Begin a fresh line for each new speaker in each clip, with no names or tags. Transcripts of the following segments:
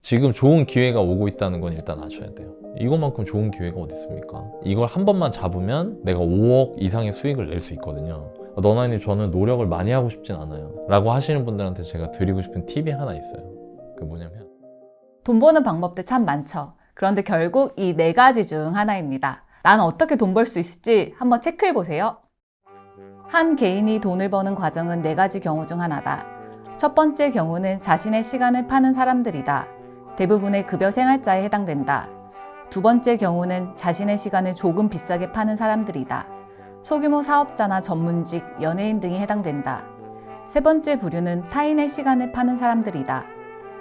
지금 좋은 기회가 오고 있다는 건 일단 아셔야 돼요. 이것만큼 좋은 기회가 어디 있습니까? 이걸 한 번만 잡으면 내가 5억 이상의 수익을 낼 수 있거든요. 너나님, 저는 노력을 많이 하고 싶진 않아요 라고 하시는 분들한테 제가 드리고 싶은 팁이 하나 있어요. 그게 뭐냐면,
돈 버는 방법들 참 많죠. 그런데 결국 이 4가지 중 하나입니다. 나는 어떻게 돈 벌 수 있을지 한번 체크해 보세요. 한 개인이 돈을 버는 과정은 4가지 경우 중 하나다. 첫 번째 경우는 자신의 시간을 파는 사람들이다. 대부분의 급여 생활자에 해당된다. 두 번째 경우는 자신의 시간을 조금 비싸게 파는 사람들이다. 소규모 사업자나 전문직, 연예인 등이 해당된다. 세 번째 부류는 타인의 시간을 파는 사람들이다.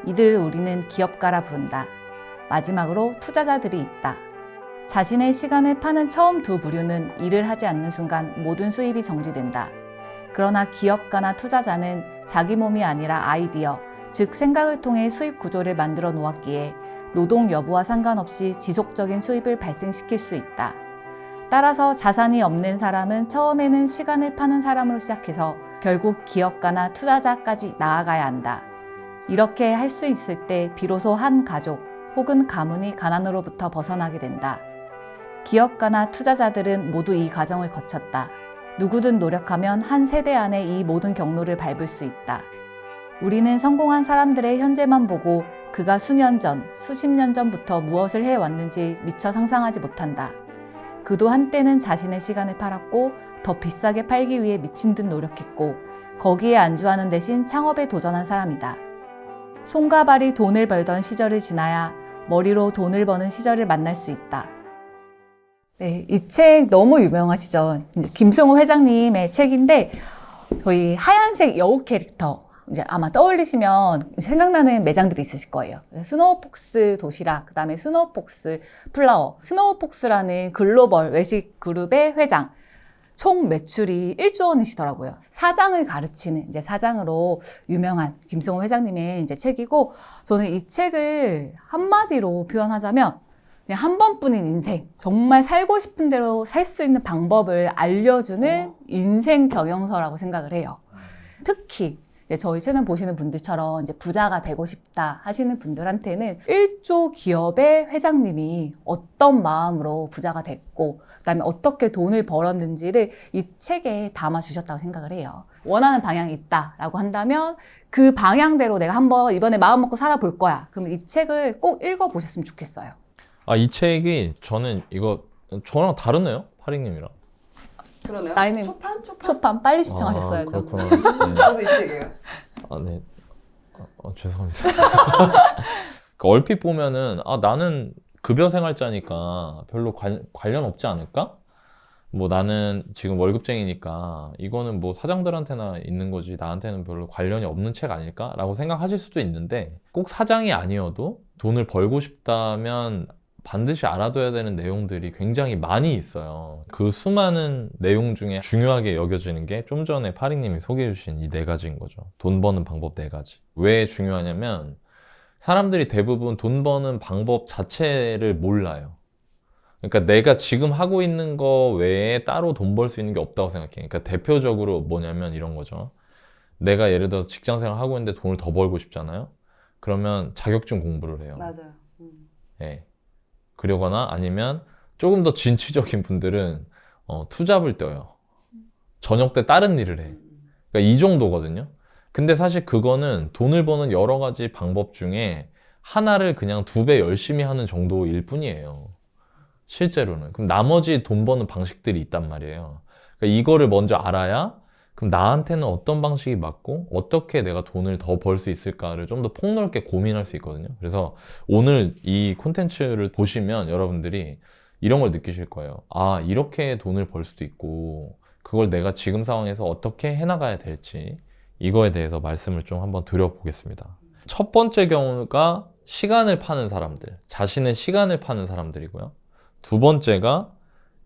이들을 우리는 기업가라 부른다. 마지막으로 투자자들이 있다. 자신의 시간을 파는 처음 두 부류는 일을 하지 않는 순간 모든 수입이 정지된다. 그러나 기업가나 투자자는 자기 몸이 아니라 아이디어, 즉 생각을 통해 수입 구조를 만들어 놓았기에 노동 여부와 상관없이 지속적인 수입을 발생시킬 수 있다. 따라서 자산이 없는 사람은 처음에는 시간을 파는 사람으로 시작해서 결국 기업가나 투자자까지 나아가야 한다. 이렇게 할 수 있을 때 비로소 한 가족 혹은 가문이 가난으로부터 벗어나게 된다. 기업가나 투자자들은 모두 이 과정을 거쳤다. 누구든 노력하면 한 세대 안에 이 모든 경로를 밟을 수 있다. 우리는 성공한 사람들의 현재만 보고 그가 수년 전, 수십 년 전부터 무엇을 해왔는지 미처 상상하지 못한다. 그도 한때는 자신의 시간을 팔았고 더 비싸게 팔기 위해 미친 듯 노력했고 거기에 안주하는 대신 창업에 도전한 사람이다. 손과 발이 돈을 벌던 시절을 지나야 머리로 돈을 버는 시절을 만날 수 있다. 네, 이 책 너무 유명하시죠? 김승호 회장님의 책인데 저희 하얀색 여우 캐릭터 이제 아마 떠올리시면 생각나는 매장들이 있으실 거예요. 스노우폭스 도시락, 그 다음에 스노우폭스 플라워, 스노우폭스라는 글로벌 외식 그룹의 회장. 총 매출이 1조 원이시더라고요. 사장을 가르치는 이제 사장으로 유명한 김승호 회장님의 이제 책이고, 저는 이 책을 한마디로 표현하자면 그냥 한 번뿐인 인생, 정말 살고 싶은 대로 살 수 있는 방법을 알려주는 인생 경영서라고 생각을 해요. 특히 저희 채널 보시는 분들처럼 이제 부자가 되고 싶다 하시는 분들한테는 1조 기업의 회장님이 어떤 마음으로 부자가 됐고 그다음에 어떻게 돈을 벌었는지를 이 책에 담아주셨다고 생각을 해요. 원하는 방향이 있다라고 한다면 그 방향대로 내가 한번 이번에 마음 먹고 살아볼 거야. 그럼 이 책을 꼭 읽어보셨으면 좋겠어요.
이 책이 저는 이거 저랑 다르네요, 파링님이랑.
그러네요.
나이는 초판 빨리 시청하셨어야죠.
그렇구나. 네.
저도 이 책이에요.
네. 죄송합니다. 얼핏 보면은 나는 급여 생활자니까 별로 관련 없지 않을까? 뭐 나는 지금 월급쟁이니까 이거는 뭐 사장들한테나 있는 거지 나한테는 별로 관련이 없는 책 아닐까? 라고 생각하실 수도 있는데 꼭 사장이 아니어도 돈을 벌고 싶다면 반드시 알아둬야 되는 내용들이 굉장히 많이 있어요. 그 수많은 내용 중에 중요하게 여겨지는 게 좀 전에 파링님이 소개해 주신 이 4가지인 거죠. 돈 버는 방법 4가지. 왜 중요하냐면 사람들이 대부분 돈 버는 방법 자체를 몰라요. 그러니까 내가 지금 하고 있는 거 외에 따로 돈 벌 수 있는 게 없다고 생각해. 그러니까 대표적으로 뭐냐면 이런 거죠. 내가 예를 들어서 직장생활 하고 있는데 돈을 더 벌고 싶잖아요. 그러면 자격증 공부를 해요.
맞아요.
예. 그러거나 아니면 조금 더 진취적인 분들은 투잡을 떠요. 저녁 때 다른 일을 해. 그러니까 이 정도거든요. 근데 사실 그거는 돈을 버는 여러 가지 방법 중에 하나를 그냥 2배 열심히 하는 정도일 뿐이에요. 실제로는. 그럼 나머지 돈 버는 방식들이 있단 말이에요. 그러니까 이거를 먼저 알아야 그럼 나한테는 어떤 방식이 맞고 어떻게 내가 돈을 더 벌 수 있을까를 좀 더 폭넓게 고민할 수 있거든요. 그래서 오늘 이 콘텐츠를 보시면 여러분들이 이런 걸 느끼실 거예요. 이렇게 돈을 벌 수도 있고 그걸 내가 지금 상황에서 어떻게 해나가야 될지 이거에 대해서 말씀을 좀 한번 드려보겠습니다. 첫 번째 경우가 시간을 파는 사람들, 자신의 시간을 파는 사람들이고요. 두 번째가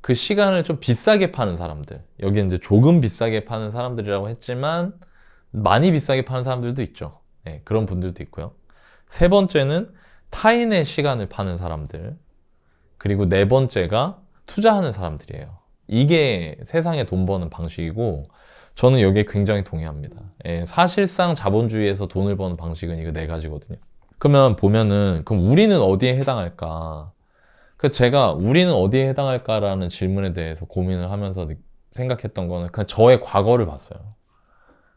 그 시간을 좀 비싸게 파는 사람들. 여기 이제 조금 비싸게 파는 사람들이라고 했지만 많이 비싸게 파는 사람들도 있죠. 네, 그런 분들도 있고요. 세 번째는 타인의 시간을 파는 사람들. 그리고 네 번째가 투자하는 사람들이에요. 이게 세상에 돈 버는 방식이고 저는 여기에 굉장히 동의합니다. 예, 사실상 자본주의에서 돈을 버는 방식은 이거 4가지거든요. 그러면 보면은 그럼 우리는 어디에 해당할까? 그 제가 우리는 어디에 해당할까라는 질문에 대해서 고민을 하면서 생각했던 거는 그냥 저의 과거를 봤어요.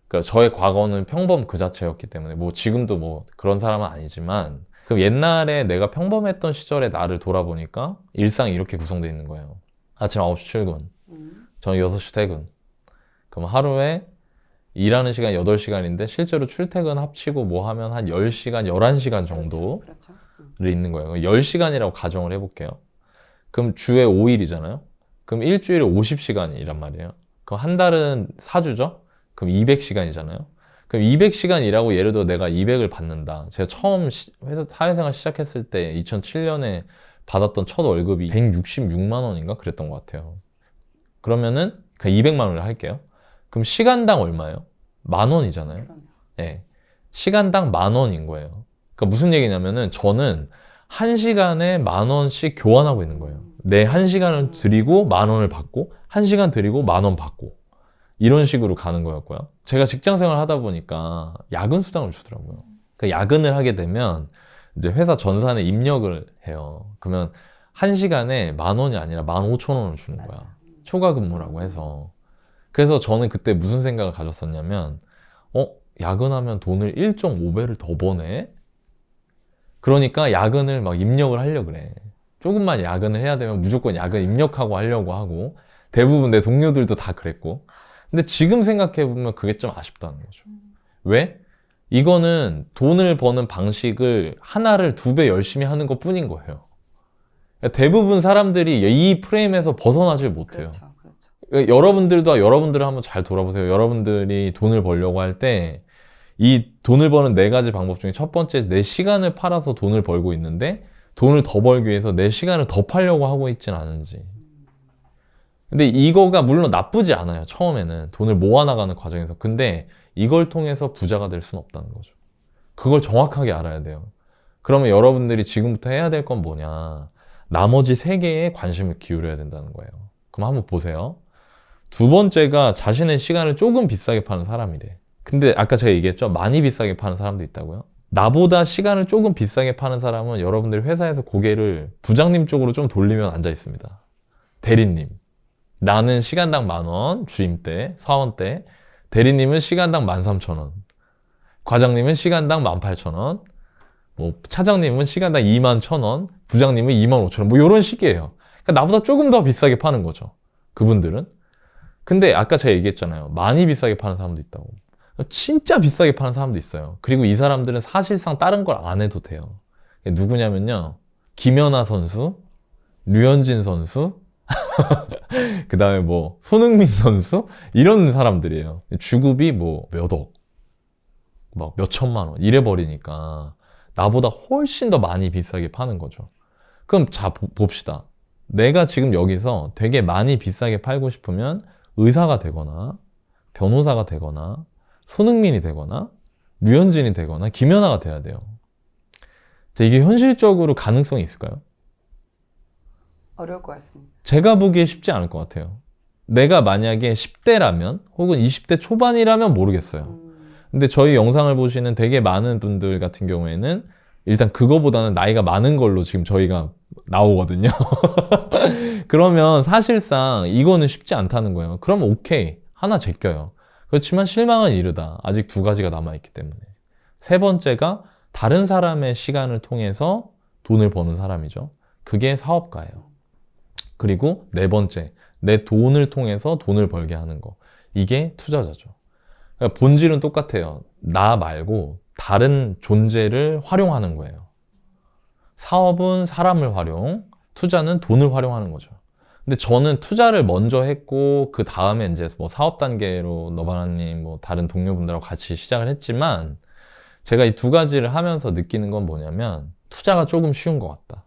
그러니까 저의 과거는 평범 그 자체였기 때문에 뭐 지금도 뭐 그런 사람은 아니지만 그럼 옛날에 내가 평범했던 시절의 나를 돌아보니까 일상이 이렇게 구성되어 있는 거예요. 아침 9시 출근, 저는 6시 퇴근. 그럼 하루에 일하는 시간 8시간인데 실제로 출퇴근 합치고 뭐 하면 한 10시간, 11시간 정도를
그렇죠.
있는 거예요. 10시간이라고 가정을 해볼게요. 그럼 주에 5일이잖아요. 그럼 일주일에 50시간이란 말이에요. 그럼 한 달은 4주죠? 그럼 200시간이잖아요. 그럼 200시간 일하고 예를 들어 내가 200을 받는다. 제가 처음 회사 사회생활 시작했을 때 2007년에 받았던 첫 월급이 166만 원인가 그랬던 것 같아요. 그러면은 그냥 200만 원을 할게요. 그럼 시간당 얼마예요? 10,000원이잖아요. 예. 시간당 10,000원인 거예요. 그러니까 무슨 얘기냐면은 저는 1시간에 10,000원씩 교환하고 있는 거예요. 내 1시간을 드리고 10,000원을 받고 1시간 드리고 10,000원 받고 이런 식으로 가는 거였고요. 제가 직장 생활 하다 보니까 야근 수당을 주더라고요. 그러니까 야근을 하게 되면 이제 회사 전산에 입력을 해요. 그러면 1시간에 10,000원이 아니라 15,000원을 주는 거야. 초과 근무라고 해서. 그래서 저는 그때 무슨 생각을 가졌었냐면 야근하면 돈을 1.5배를 더 버네? 그러니까 야근을 막 입력을 하려고 그래. 조금만 야근을 해야 되면 무조건 야근 입력하고 하려고 하고 대부분 내 동료들도 다 그랬고 근데 지금 생각해보면 그게 좀 아쉽다는 거죠. 왜? 이거는 돈을 버는 방식을 하나를 2배 열심히 하는 것 뿐인 거예요. 대부분 사람들이 이 프레임에서 벗어나질 못해요.
그렇죠.
여러분들을 한번 잘 돌아보세요. 여러분들이 돈을 벌려고 할 때 이 돈을 버는 4가지 방법 중에 첫 번째, 내 시간을 팔아서 돈을 벌고 있는데 돈을 더 벌기 위해서 내 시간을 더 팔려고 하고 있진 않은지. 근데 이거가 물론 나쁘지 않아요. 처음에는 돈을 모아나가는 과정에서. 근데 이걸 통해서 부자가 될 수는 없다는 거죠. 그걸 정확하게 알아야 돼요. 그러면 여러분들이 지금부터 해야 될 건 뭐냐? 나머지 3개에 관심을 기울여야 된다는 거예요. 그럼 한번 보세요. 두 번째가 자신의 시간을 조금 비싸게 파는 사람이래. 근데 아까 제가 얘기했죠? 많이 비싸게 파는 사람도 있다고요. 나보다 시간을 조금 비싸게 파는 사람은 여러분들이 회사에서 고개를 부장님 쪽으로 좀 돌리면 앉아 있습니다. 대리님. 나는 시간당 10,000원, 주임 때, 사원 때. 대리님은 시간당 13,000원. 과장님은 시간당 18,000원. 뭐 차장님은 시간당 21,000원. 부장님은 25,000원. 뭐 이런 식이에요. 그러니까 나보다 조금 더 비싸게 파는 거죠. 그분들은. 근데 아까 제가 얘기했잖아요. 많이 비싸게 파는 사람도 있다고. 진짜 비싸게 파는 사람도 있어요. 그리고 이 사람들은 사실상 다른 걸 안 해도 돼요. 누구냐면요. 김연아 선수, 류현진 선수, 그 다음에 뭐 손흥민 선수 이런 사람들이에요. 주급이 뭐 몇 억, 막 몇 천만 원 이래 버리니까 나보다 훨씬 더 많이 비싸게 파는 거죠. 그럼 자 봅시다. 내가 지금 여기서 되게 많이 비싸게 팔고 싶으면 의사가 되거나 변호사가 되거나 손흥민이 되거나 류현진이 되거나 김연아가 돼야 돼요. 이게 현실적으로 가능성이 있을까요?
어려울 것 같습니다.
제가 보기에 쉽지 않을 것 같아요. 내가 만약에 10대라면 혹은 20대 초반이라면 모르겠어요. 근데 저희 영상을 보시는 되게 많은 분들 같은 경우에는 일단 그거보다는 나이가 많은 걸로 지금 저희가 나오거든요. 그러면 사실상 이거는 쉽지 않다는 거예요. 그러면 오케이. 하나 제껴요. 그렇지만 실망은 이르다. 아직 2가지가 남아있기 때문에. 3번째가 다른 사람의 시간을 통해서 돈을 버는 사람이죠. 그게 사업가예요. 그리고 4번째, 내 돈을 통해서 돈을 벌게 하는 거. 이게 투자자죠. 그러니까 본질은 똑같아요. 나 말고 다른 존재를 활용하는 거예요. 사업은 사람을 활용, 투자는 돈을 활용하는 거죠. 근데 저는 투자를 먼저 했고 그 다음에 이제 뭐 사업 단계로 너바나님 뭐 다른 동료분들하고 같이 시작을 했지만 제가 이 2가지를 하면서 느끼는 건 뭐냐면 투자가 조금 쉬운 것 같다.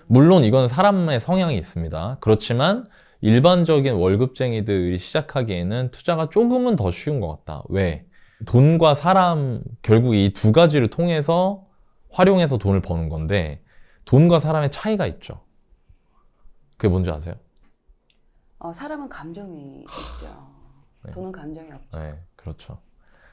물론 이건 사람의 성향이 있습니다. 그렇지만 일반적인 월급쟁이들이 시작하기에는 투자가 조금은 더 쉬운 것 같다. 왜? 돈과 사람 결국 이 2가지를 통해서 활용해서 돈을 버는 건데 돈과 사람의 차이가 있죠. 그게 뭔지 아세요?
사람은 감정이 있죠.
네.
돈은 감정이 없죠.
네, 그렇죠.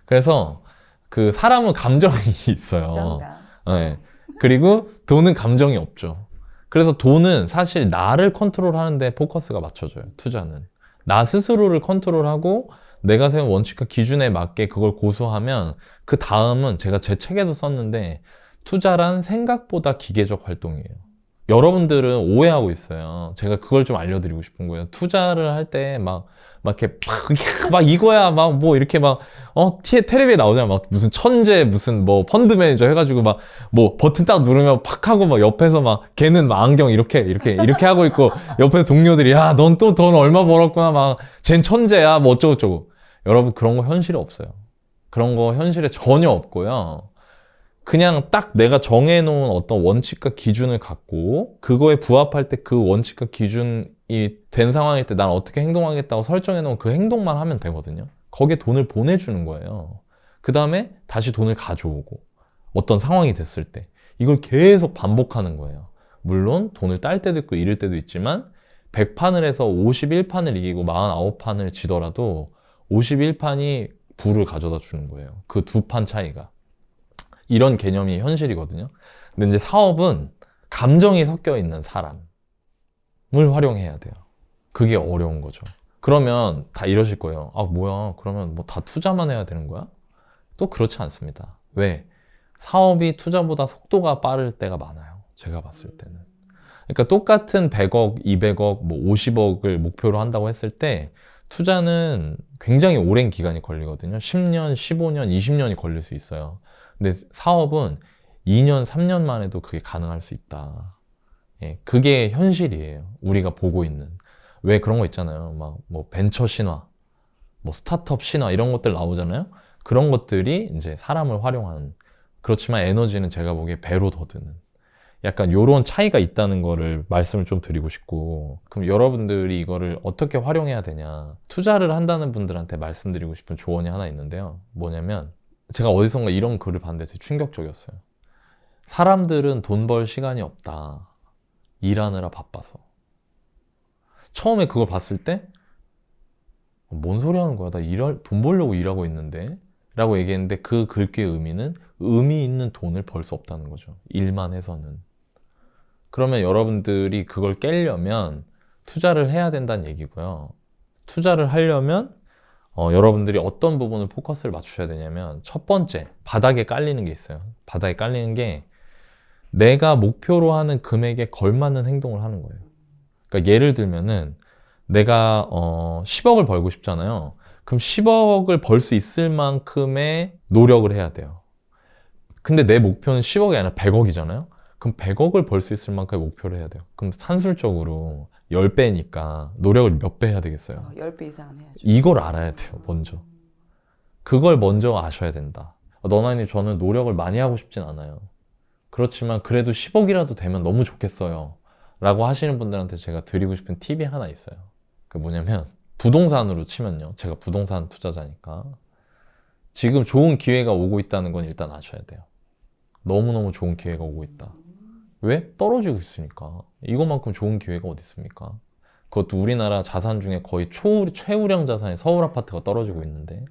그래서 그 사람은 감정이 있어요.
정답.
네. 그리고 돈은 감정이 없죠. 그래서 돈은 사실 나를 컨트롤하는데 포커스가 맞춰져요. 투자는. 나 스스로를 컨트롤하고 내가 세운 원칙과 기준에 맞게 그걸 고수하면 그 다음은 제가 제 책에도 썼는데 투자란 생각보다 기계적 활동이에요. 여러분들은 오해하고 있어요. 제가 그걸 좀 알려드리고 싶은 거예요. 투자를 할 때 막 이렇게 막 이거야 막 뭐 이렇게 막 텔레비에 나오잖아. 막 무슨 천재 무슨 뭐 펀드 매니저 해가지고 막 뭐 버튼 딱 누르면 팍 하고 막 옆에서 막 걔는 막 안경 이렇게 하고 있고 옆에서 동료들이 야 넌 또 돈 얼마 벌었구나 막 쟨 천재야 뭐 어쩌고저쩌고. 여러분 그런 거 현실에 없어요. 그런 거 현실에 전혀 없고요. 그냥 딱 내가 정해놓은 어떤 원칙과 기준을 갖고 그거에 부합할 때 그 원칙과 기준이 된 상황일 때 난 어떻게 행동하겠다고 설정해놓은 그 행동만 하면 되거든요. 거기에 돈을 보내주는 거예요. 그 다음에 다시 돈을 가져오고 어떤 상황이 됐을 때 이걸 계속 반복하는 거예요. 물론 돈을 딸 때도 있고 잃을 때도 있지만 100판을 해서 51판을 이기고 49판을 지더라도 51판이 부를 가져다 주는 거예요. 그 두 판 차이가. 이런 개념이 현실이거든요. 근데 이제 사업은 감정이 섞여 있는 사람을 활용해야 돼요. 그게 어려운 거죠. 그러면 다 이러실 거예요. 아, 뭐야. 그러면 뭐 다 투자만 해야 되는 거야? 또 그렇지 않습니다. 왜? 사업이 투자보다 속도가 빠를 때가 많아요. 제가 봤을 때는. 그러니까 똑같은 100억, 200억, 뭐 50억을 목표로 한다고 했을 때 투자는 굉장히 오랜 기간이 걸리거든요. 10년, 15년, 20년이 걸릴 수 있어요. 근데 사업은 2년, 3년만 해도 그게 가능할 수 있다. 예, 그게 현실이에요. 우리가 보고 있는. 왜 그런 거 있잖아요. 막 뭐 벤처 신화, 뭐 스타트업 신화 이런 것들 나오잖아요. 그런 것들이 이제 사람을 활용하는. 그렇지만 에너지는 제가 보기에 배로 더 드는. 약간 요런 차이가 있다는 거를 말씀을 좀 드리고 싶고, 그럼 여러분들이 이거를 어떻게 활용해야 되냐. 투자를 한다는 분들한테 말씀드리고 싶은 조언이 하나 있는데요. 뭐냐면 제가 어디선가 이런 글을 봤는데 되게 충격적이었어요. 사람들은 돈 벌 시간이 없다. 일하느라 바빠서. 처음에 그걸 봤을 때 뭔 소리 하는 거야? 나 돈 벌려고 일하고 있는데? 라고 얘기했는데 그 글귀의 의미는 의미 있는 돈을 벌 수 없다는 거죠. 일만 해서는. 그러면 여러분들이 그걸 깨려면 투자를 해야 된다는 얘기고요. 투자를 하려면 여러분들이 어떤 부분을 포커스를 맞추셔야 되냐면 첫 번째, 바닥에 깔리는 게 있어요. 바닥에 깔리는 게 내가 목표로 하는 금액에 걸맞는 행동을 하는 거예요. 그러니까 예를 들면은 내가 10억을 벌고 싶잖아요. 그럼 10억을 벌 수 있을 만큼의 노력을 해야 돼요. 근데 내 목표는 10억이 아니라 100억이잖아요. 그럼 100억을 벌 수 있을 만큼의 목표를 해야 돼요. 그럼 산술적으로 10배니까 노력을 몇 배 해야 되겠어요?
10배 이상은 해야죠.
이걸 알아야 돼요, 먼저. 그걸 먼저 아셔야 된다. 너나님, 저는 노력을 많이 하고 싶진 않아요. 그렇지만 그래도 10억이라도 되면 너무 좋겠어요. 라고 하시는 분들한테 제가 드리고 싶은 팁이 하나 있어요. 그 뭐냐면, 부동산으로 치면요. 제가 부동산 투자자니까. 지금 좋은 기회가 오고 있다는 건 일단 아셔야 돼요. 너무너무 좋은 기회가 오고 있다. 왜? 떨어지고 있으니까. 이것만큼 좋은 기회가 어디 있습니까? 그것도 우리나라 자산 중에 거의 최우량 자산의 서울 아파트가 떨어지고 있는데.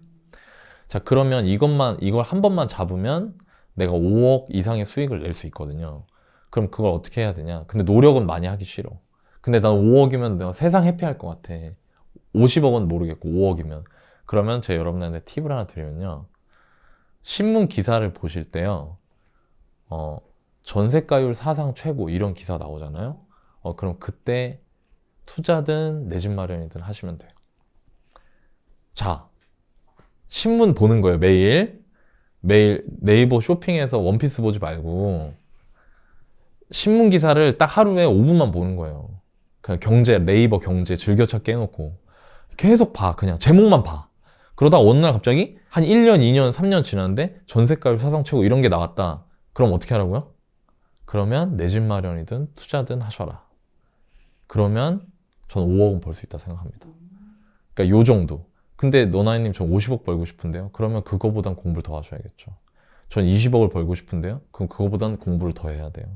자, 그러면 이걸 한 번만 잡으면 내가 5억 이상의 수익을 낼 수 있거든요. 그럼 그걸 어떻게 해야 되냐? 근데 노력은 많이 하기 싫어. 근데 난 5억이면 내가 세상 해피할 것 같아. 50억은 모르겠고 5억이면. 그러면 제가 여러분들한테 팁을 하나 드리면요. 신문 기사를 보실 때요. 전세가율 사상 최고 이런 기사 나오잖아요. 그럼 그때 투자든 내 집 마련이든 하시면 돼요. 자, 신문 보는 거예요. 매일 네이버 쇼핑에서 원피스 보지 말고 신문 기사를 딱 하루에 5분만 보는 거예요. 그냥 네이버 경제 즐겨찾기 해놓고 계속 봐. 그냥 제목만 봐. 그러다 어느 날 갑자기 한 1년, 2년, 3년 지났는데 전세가율 사상 최고 이런 게 나왔다. 그럼 어떻게 하라고요? 그러면 내 집 마련이든 투자든 하셔라. 그러면 전 5억은 벌 수 있다 생각합니다. 그러니까 요 정도. 근데 너나이님 전 50억 벌고 싶은데요. 그러면 그거보단 공부를 더 하셔야겠죠. 전 20억을 벌고 싶은데요. 그럼 그거보단 공부를 더 해야 돼요.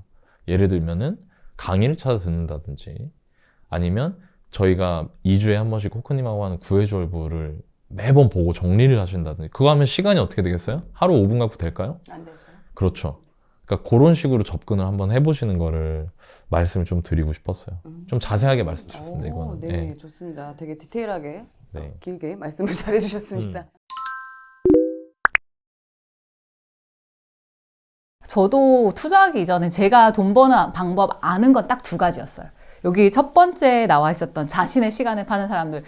예를 들면은 강의를 찾아 듣는다든지 아니면 저희가 2주에 한 번씩 코크님하고 하는 구해졸부를 매번 보고 정리를 하신다든지. 그거 하면 시간이 어떻게 되겠어요? 하루 5분 갖고 될까요?
안 되죠.
그렇죠. 그러니까 그런 식으로 접근을 한번 해보시는 거를 말씀을 좀 드리고 싶었어요. 좀 자세하게 말씀드렸습니다, 이거는.
네, 좋습니다. 되게 디테일하게
네.
길게 말씀을 잘해주셨습니다.
저도 투자하기 이전에 제가 돈 버는 방법 아는 건 딱 2가지였어요. 여기 첫 번째 나와 있었던 자신의 시간을 파는 사람들.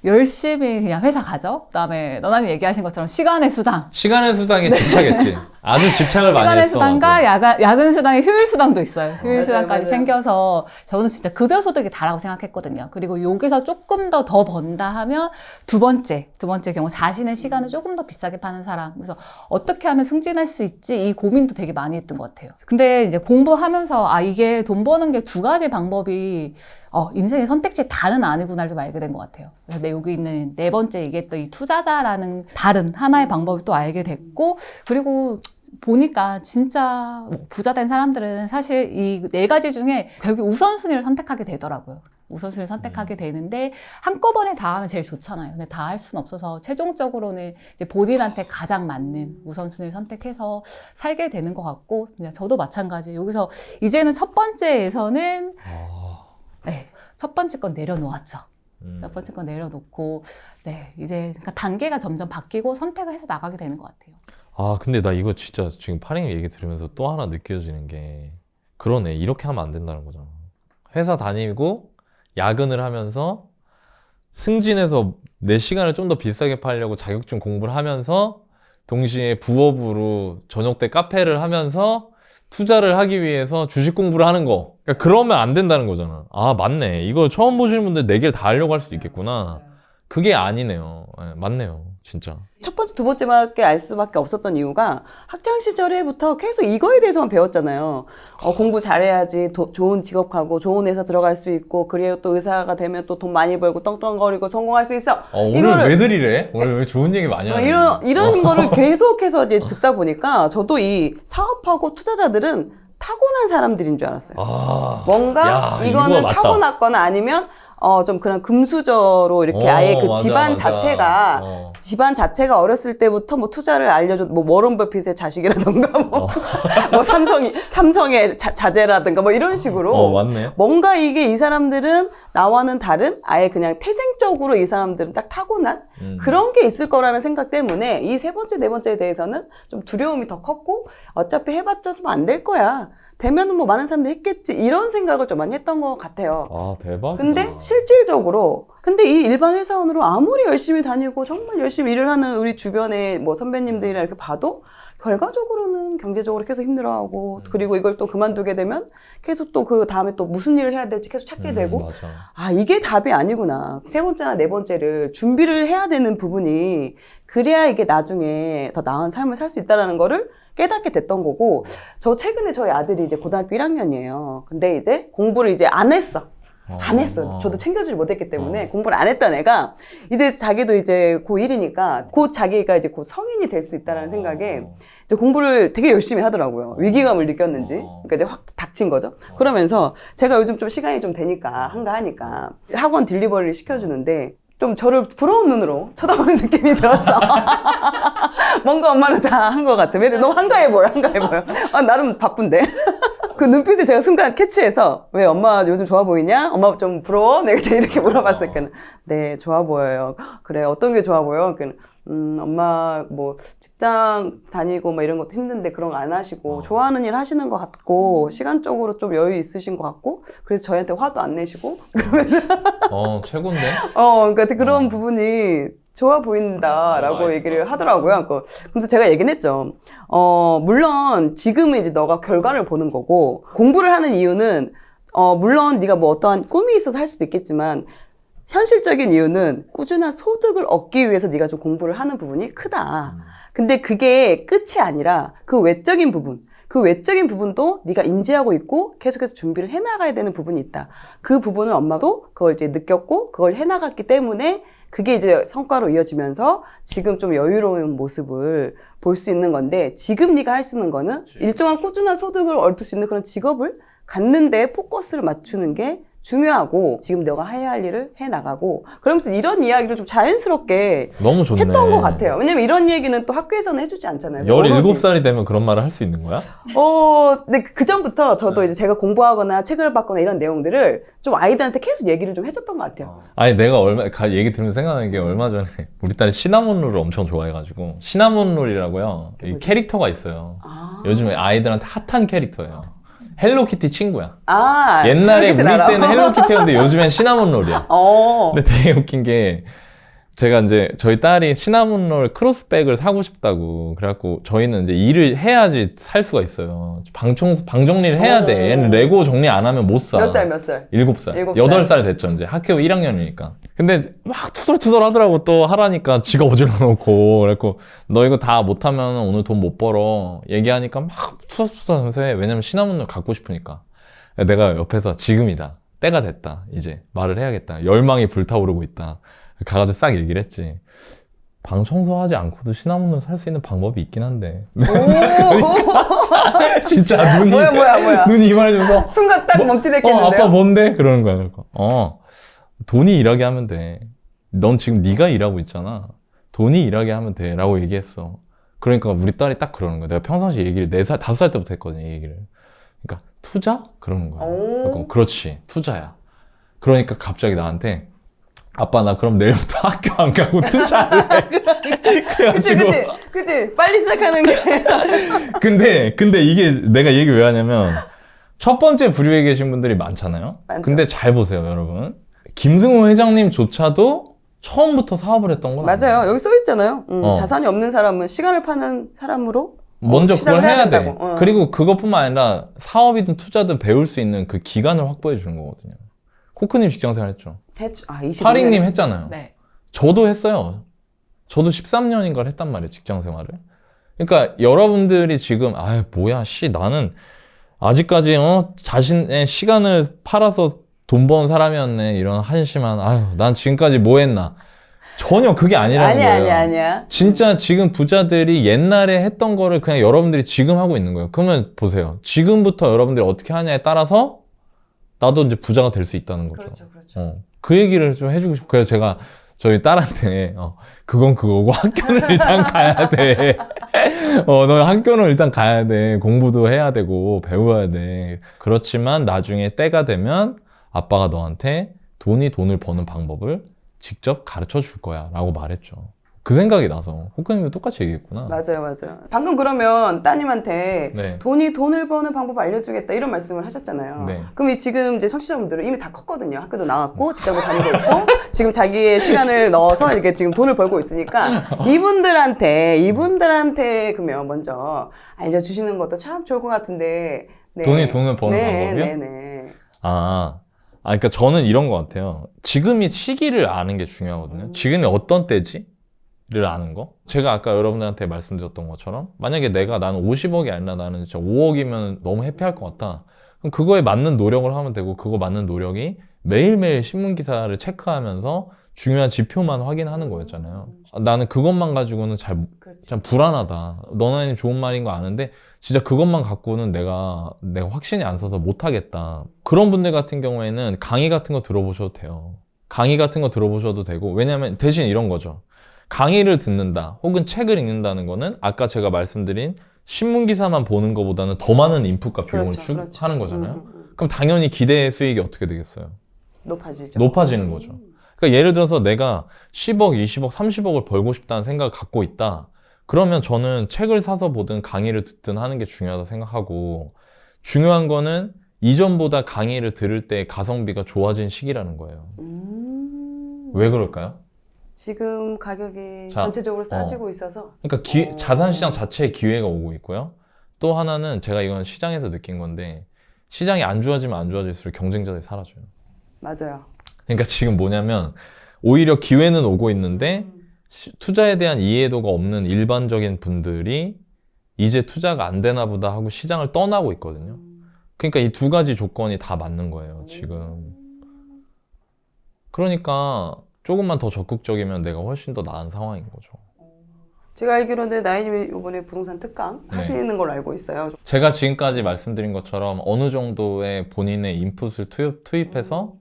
열심히 그냥 회사 가죠. 그다음에 너나님 얘기하신 것처럼 시간의 수당.
시간의 수당에 집착했지. 아주 집착을 많이
시간의
했어.
수당과 야근 수당에 휴일 수당도 있어요. 휴일
맞아요,
수당까지
맞아요.
챙겨서 저는 진짜 급여 소득이 다라고 생각했거든요. 그리고 여기서 조금 더 번다 하면 두 번째 경우 자신의 시간을 조금 더 비싸게 파는 사람. 그래서 어떻게 하면 승진할 수 있지? 이 고민도 되게 많이 했던 것 같아요. 근데 이제 공부하면서 이게 돈 버는 게 2가지 방법이 인생의 선택지의 다는 아니구나를 좀 알게 된 것 같아요. 그래서 여기 있는 4번째 얘기했던 이 투자자라는 다른 하나의 방법을 또 알게 됐고, 그리고 보니까 진짜 부자 된 사람들은 사실 이 4가지 중에 결국 우선순위를 선택하게 되더라고요. 우선순위를 선택하게 되는데 한꺼번에 다 하면 제일 좋잖아요. 근데 다 할 수는 없어서 최종적으로는 이제 본인한테 가장 맞는 우선순위를 선택해서 살게 되는 것 같고, 그냥 저도 마찬가지. 여기서 이제는 첫 번째에서는 네, 첫 번째 건 내려놓았죠. 첫 번째 건 내려놓고, 네, 이제 그러니까 단계가 점점 바뀌고 선택을 해서 나가게 되는 것 같아요.
근데 나 이거 진짜 지금 파링님 얘기 들으면서 또 하나 느껴지는 게, 그러네. 이렇게 하면 안 된다는 거잖아. 회사 다니고 야근을 하면서 승진해서 내 시간을 좀 더 비싸게 팔려고 자격증 공부를 하면서 동시에 부업으로 저녁 때 카페를 하면서 투자를 하기 위해서 주식 공부를 하는 거. 그러니까 그러면 안 된다는 거잖아. 맞네. 이거 처음 보시는 분들 4개를 다 하려고 할 수도 있겠구나. 그게 아니네요. 맞네요. 진짜.
첫 번째, 두 번째밖에 알 수밖에 없었던 이유가 학창 시절에부터 계속 이거에 대해서만 배웠잖아요. 공부 잘해야지 좋은 직업 가고 좋은 회사 들어갈 수 있고, 그리고 또 의사가 되면 또 돈 많이 벌고 떵떵거리고 성공할 수 있어.
오늘 왜 들이래? 오늘 왜 좋은 얘기 많이 하네.
이런 거를 계속해서 이제 듣다 보니까 저도 이 사업하고 투자자들은 타고난 사람들인 줄 알았어요. 뭔가 이거는
이거 맞다.
타고났거나 아니면 좀 그런 금수저로 이렇게 아예 그
맞아,
집안
맞아.
집안 자체가 어렸을 때부터 뭐 투자를 알려줘, 뭐 워런 버핏의 자식이라든가 뭐 삼성의 자제라든가 뭐 이런 식으로
맞네.
뭔가 이게 이 사람들은 나와는 다른 아예 그냥 태생적으로 이 사람들은 딱 타고난 그런 게 있을 거라는 생각 때문에 이 3번째, 4번째에 대해서는 좀 두려움이 더 컸고, 어차피 해봤자 좀 안 될 거야. 되면은 뭐 많은 사람들이 했겠지. 이런 생각을 좀 많이 했던 것 같아요.
대박이다.
근데 실질적으로 이 일반 회사원으로 아무리 열심히 다니고 정말 열심히 일을 하는 우리 주변의 뭐 선배님들이나 이렇게 봐도 결과적으로는 경제적으로 계속 힘들어하고, 그리고 이걸 또 그만두게 되면 계속 또 그 다음에 또 무슨 일을 해야 될지 계속 찾게 되고,
맞아.
이게 답이 아니구나. 3번째나 4번째를 준비를 해야 되는 부분이, 그래야 이게 나중에 더 나은 삶을 살 수 있다는 거를 깨닫게 됐던 거고, 최근에 저희 아들이 이제 고등학교 1학년이에요. 근데 이제 공부를 이제 안 했어. 저도 챙겨주지 못했기 때문에 공부를 안 했던 애가 이제 자기도 이제 고1이니까 곧 자기가 이제 곧 성인이 될 수 있다는 생각에 이제 공부를 되게 열심히 하더라고요. 위기감을 느꼈는지. 그러니까 이제 확 닥친 거죠. 그러면서 제가 요즘 좀 시간이 좀 되니까 한가하니까 학원 딜리버리를 시켜주는데 좀 저를 부러운 눈으로 쳐다보는 느낌이 들었어. 뭔가 엄마는 다 한 것 같아. 왜 너무 한가해 보여. 나름 바쁜데. 그 눈빛을 제가 순간 캐치해서, 왜 엄마 요즘 좋아 보이냐? 엄마 좀 부러워? 내가 이렇게 물어봤을 때는, 네, 좋아 보여요. 그래, 어떤 게 좋아 보여? 엄마 뭐 직장 다니고 뭐 이런 것도 힘든데 그런 거 안 하시고 좋아하는 일 하시는 것 같고, 시간적으로 좀 여유 있으신 것 같고, 그래서 저희한테 화도 안 내시고 그러면서
최고인데?
그러니까 그런 부분이 좋아 보인다라고 얘기를 하더라고요. 그래서 제가 얘기는 했죠. 물론 지금은 이제 너가 결과를 보는 거고, 공부를 하는 이유는 물론 네가 뭐 어떠한 꿈이 있어서 할 수도 있겠지만, 현실적인 이유는 꾸준한 소득을 얻기 위해서 네가 좀 공부를 하는 부분이 크다. 근데 그게 끝이 아니라 그 외적인 부분도 네가 인지하고 있고 계속해서 준비를 해나가야 되는 부분이 있다. 그 부분을 엄마도 그걸 이제 느꼈고 그걸 해나갔기 때문에 그게 이제 성과로 이어지면서 지금 좀 여유로운 모습을 볼 수 있는 건데, 지금 네가 할 수 있는 거는 일정한 꾸준한 소득을 얻을 수 있는 그런 직업을 갖는 데 포커스를 맞추는 게 중요하고 지금 너가 해야 할 일을 해나가고 그러면서 이런 이야기를 좀 자연스럽게
너무 좋네.
했던 것 같아요. 왜냐면 이런 얘기는 또 학교에서는 해주지 않잖아요.
17살이 되면 그런 말을 할 수 있는 거야?
근데 그 전부터 저도 이제 제가 공부하거나 책을 받거나 이런 내용들을 좀 아이들한테 계속 얘기를 좀 해줬던 것 같아요.
아니 내가 얘기 들으면서 생각나는 게 얼마 전에 우리 딸이 시나몬롤을 엄청 좋아해가지고 시나몬롤이라고요. 이
뭐지?
캐릭터가 있어요.
아,
요즘에 아이들한테 핫한 캐릭터예요. 헬로키티 친구야.
아
옛날에 우리
헬로키티는 알아.
때는 헬로키티였는데 요즘엔 시나몬롤이야.
어.
근데 되게 웃긴 게 제가 이제 저희 딸이 시나몬롤 크로스백을 사고 싶다고 그래갖고 저희는 이제 일을 해야지 살 수가 있어요. 방 정리를 해야 돼. 얘는 레고 정리 안 하면 못 사.
몇 살, 몇 살?
7살.
7살.
8살 됐죠, 이제. 학교 1학년이니까. 근데 막 투덜투덜 하더라고, 또 하라니까 지가 어질러 놓고. 그래갖고, 너 이거 다 못하면 오늘 돈 못 벌어. 얘기하니까 막 투덜투덜 하면서 해. 왜냐면 시나몬롤 갖고 싶으니까. 내가 옆에서 지금이다. 때가 됐다. 이제 말을 해야겠다. 열망이 불타오르고 있다. 가가지고 싹 얘기를 했지. 방 청소하지 않고도 시나몬롤 살 수 있는 방법이 있긴 한데.
오.
진짜 눈이.
뭐야.
눈이 이만해져서.
순간 딱 멈칫했겠는데요?
아빠 뭔데? 그러는 거야. 그러니까, 돈이 일하게 하면 돼. 넌 지금 네가 일하고 있잖아. 돈이 일하게 하면 돼. 라고 얘기했어. 그러니까 우리 딸이 딱 그러는 거야. 내가 평상시 얘기를 4살, 5살 때부터 했거든, 이 얘기를. 그러니까, 투자? 그러는 거야. 그러니까, 그렇지, 투자야. 그러니까 갑자기 나한테, 아빠 나 그럼 내일부터 학교 안 가고 투자할래.
그치. 빨리 시작하는 게.
근데 이게 내가 얘기 왜 하냐면 첫 번째 부류에 계신 분들이 많잖아요.
많죠.
근데 잘 보세요, 여러분. 김승호 회장님조차도 처음부터 사업을 했던 건 아니에요.
맞아요. 여기 써 있잖아요.
어.
자산이 없는 사람은 시간을 파는 사람으로
먼저
시작을
그걸 해야 돼.
된다고.
그리고 그것뿐만 아니라 사업이든 투자든 배울 수 있는 그 기간을 확보해 주는 거거든요. 코크님 직장생활 했죠.
했죠. 25년
파링님 했잖아요.
네.
저도 했어요. 저도 13년인가를 했단 말이에요, 직장 생활을. 그러니까 여러분들이 지금 뭐야 나는 아직까지 자신의 시간을 팔아서 돈 번 사람이었네, 이런 한심한 난 지금까지 뭐 했나. 전혀 그게 아니라는 거예요.
아니야.
진짜 지금 부자들이 옛날에 했던 거를 그냥 여러분들이 지금 하고 있는 거예요. 그러면 보세요. 지금부터 여러분들이 어떻게 하냐에 따라서 나도 이제 부자가 될 수 있다는 거죠.
그렇죠.
그 얘기를 좀 해주고 싶고, 그래서 제가 저희 딸한테 그건 그거고 학교는 일단 가야 돼. 너 학교는 일단 가야 돼. 공부도 해야 되고 배워야 돼. 그렇지만 나중에 때가 되면 아빠가 너한테 돈을 버는 방법을 직접 가르쳐 줄 거야 라고 말했죠. 그 생각이 나서 호크님도 똑같이 얘기했구나.
맞아요. 방금 그러면 따님한테
네.
돈을 버는 방법 알려주겠다 이런 말씀을 하셨잖아요.
네.
그럼 지금 이제 청취자분들은 이미 다 컸거든요. 학교도 나왔고 직장도 다니고 있고 지금 자기의 시간을 넣어서 이렇게 지금 돈을 벌고 있으니까 이분들한테 그러면 먼저 알려주시는 것도 참 좋을 것 같은데. 네.
돈을 버는 방법이요?
네.
그러니까 저는 이런 것 같아요. 지금이 시기를 아는 게 중요하거든요. 지금이 어떤 때지? 를 아는 거. 제가 아까 여러분들한테 말씀드렸던 것처럼 만약에 나는 50억이 아니라 나는 진짜 5억이면 너무 해피할 것 같다. 그럼 그거에 맞는 노력을 하면 되고, 그거 맞는 노력이 매일매일 신문 기사를 체크하면서 중요한 지표만 확인하는 거였잖아요. 나는 그것만 가지고는 참 불안하다. 너나님 좋은 말인 거 아는데 진짜 그것만 갖고는 내가 확신이 안 서서 못 하겠다. 그런 분들 같은 경우에는 강의 같은 거 들어보셔도 돼요. 강의 같은 거 들어보셔도 되고, 왜냐면 대신 이런 거죠. 강의를 듣는다 혹은 책을 읽는다는 거는 아까 제가 말씀드린 신문 기사만 보는 것보다는 더 많은 인풋과 비용을 하는 거잖아요. 그럼 당연히 기대 수익이 어떻게 되겠어요? 높아지는 거죠. 그러니까 예를 들어서 내가 10억, 20억, 30억을 벌고 싶다는 생각을 갖고 있다. 그러면 저는 책을 사서 보든 강의를 듣든 하는 게 중요하다고 생각하고, 중요한 거는 이전보다 강의를 들을 때 가성비가 좋아진 시기라는 거예요. 왜 그럴까요?
지금 가격이 전체적으로 싸지고 있어서.
그러니까 자산시장 자체에 기회가 오고 있고요. 또 하나는 제가 이건 시장에서 느낀 건데, 시장이 안 좋아지면 안 좋아질수록 경쟁자들이 사라져요.
맞아요.
그러니까 지금 뭐냐면 오히려 기회는 오고 있는데 투자에 대한 이해도가 없는 일반적인 분들이 이제 투자가 안 되나 보다 하고 시장을 떠나고 있거든요. 그러니까 이 두 가지 조건이 다 맞는 거예요, 지금. 그러니까 조금만 더 적극적이면 내가 훨씬 더 나은 상황인 거죠.
제가 알기로는 나이님이 이번에 부동산 특강
네.
하시는 걸로 알고 있어요.
제가 지금까지 말씀드린 것처럼 어느 정도의 본인의 인풋을 투입해서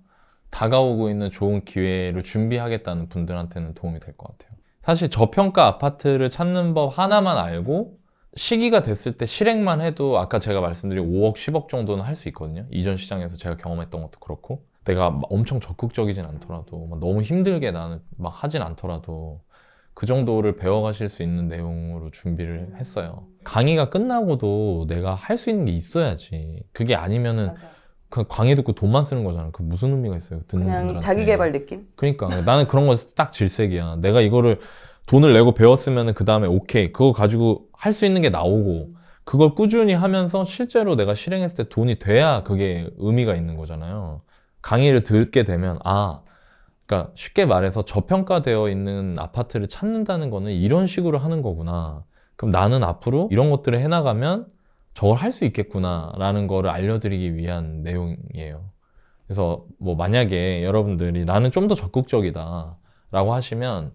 다가오고 있는 좋은 기회를 준비하겠다는 분들한테는 도움이 될 것 같아요. 사실 저평가 아파트를 찾는 법 하나만 알고 시기가 됐을 때 실행만 해도 아까 제가 말씀드린 5억, 10억 정도는 할 수 있거든요. 이전 시장에서 제가 경험했던 것도 그렇고 내가 막 엄청 적극적이진 않더라도 막 너무 힘들게 나는 막 하진 않더라도 그 정도를 배워가실 수 있는 내용으로 준비를 했어요. 강의가 끝나고도 내가 할 수 있는 게 있어야지. 그게 아니면은 그 강의 듣고 돈만 쓰는 거잖아. 그 무슨 의미가 있어요? 듣는
그냥
분들한테.
자기개발 느낌?
그러니까 나는 그런 거 딱 질색이야. 내가 이거를 돈을 내고 배웠으면 그 다음에 오케이 그거 가지고 할 수 있는 게 나오고 그걸 꾸준히 하면서 실제로 내가 실행했을 때 돈이 돼야 그게 의미가 있는 거잖아요. 강의를 듣게 되면 그러니까 쉽게 말해서 저평가되어 있는 아파트를 찾는다는 거는 이런 식으로 하는 거구나. 그럼 나는 앞으로 이런 것들을 해나가면 저걸 할 수 있겠구나 라는 거를 알려드리기 위한 내용이에요. 그래서 뭐 만약에 여러분들이 나는 좀 더 적극적이다 라고 하시면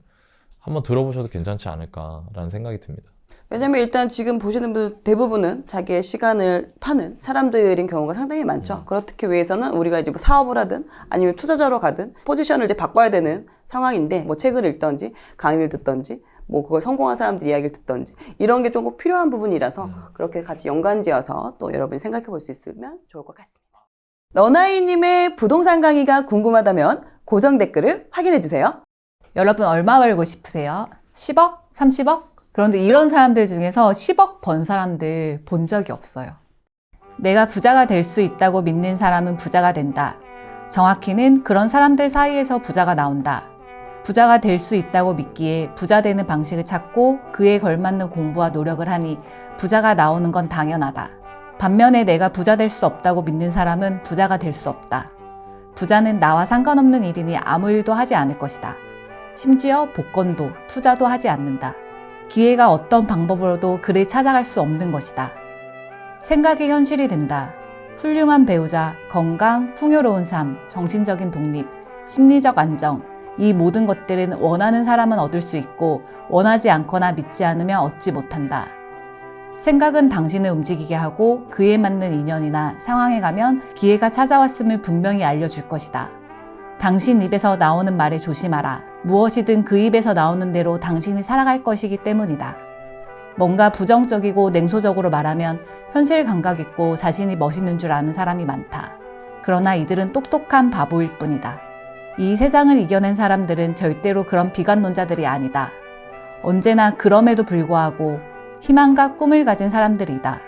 한번 들어보셔도 괜찮지 않을까라는 생각이 듭니다.
왜냐면 일단 지금 보시는 분들 대부분은 자기의 시간을 파는 사람들인 경우가 상당히 많죠. 그렇기 위해서는 우리가 이제 뭐 사업을 하든 아니면 투자자로 가든 포지션을 이제 바꿔야 되는 상황인데 뭐 책을 읽던지 강의를 듣던지 뭐 그걸 성공한 사람들 이야기를 듣던지 이런 게 조금 필요한 부분이라서 그렇게 같이 연관지어서 또 여러분이 생각해 볼 수 있으면 좋을 것 같습니다. 너나이님의 부동산 강의가 궁금하다면 고정 댓글을 확인해 주세요.
여러분 얼마 벌고 싶으세요? 10억? 30억? 그런데 이런 사람들 중에서 10억 번 사람들 본 적이 없어요. 내가 부자가 될 수 있다고 믿는 사람은 부자가 된다. 정확히는 그런 사람들 사이에서 부자가 나온다. 부자가 될 수 있다고 믿기에 부자 되는 방식을 찾고 그에 걸맞는 공부와 노력을 하니 부자가 나오는 건 당연하다. 반면에 내가 부자 될 수 없다고 믿는 사람은 부자가 될 수 없다. 부자는 나와 상관없는 일이니 아무 일도 하지 않을 것이다. 심지어 복권도 투자도 하지 않는다. 기회가 어떤 방법으로도 그를 찾아갈 수 없는 것이다. 생각이 현실이 된다. 훌륭한 배우자, 건강, 풍요로운 삶, 정신적인 독립, 심리적 안정, 이 모든 것들은 원하는 사람은 얻을 수 있고 원하지 않거나 믿지 않으면 얻지 못한다. 생각은 당신을 움직이게 하고 그에 맞는 인연이나 상황에 가면 기회가 찾아왔음을 분명히 알려줄 것이다. 당신 입에서 나오는 말에 조심하라. 무엇이든 그 입에서 나오는 대로 당신이 살아갈 것이기 때문이다. 뭔가 부정적이고 냉소적으로 말하면 현실 감각 있고 자신이 멋있는 줄 아는 사람이 많다. 그러나 이들은 똑똑한 바보일 뿐이다. 이 세상을 이겨낸 사람들은 절대로 그런 비관론자들이 아니다. 언제나 그럼에도 불구하고 희망과 꿈을 가진 사람들이다.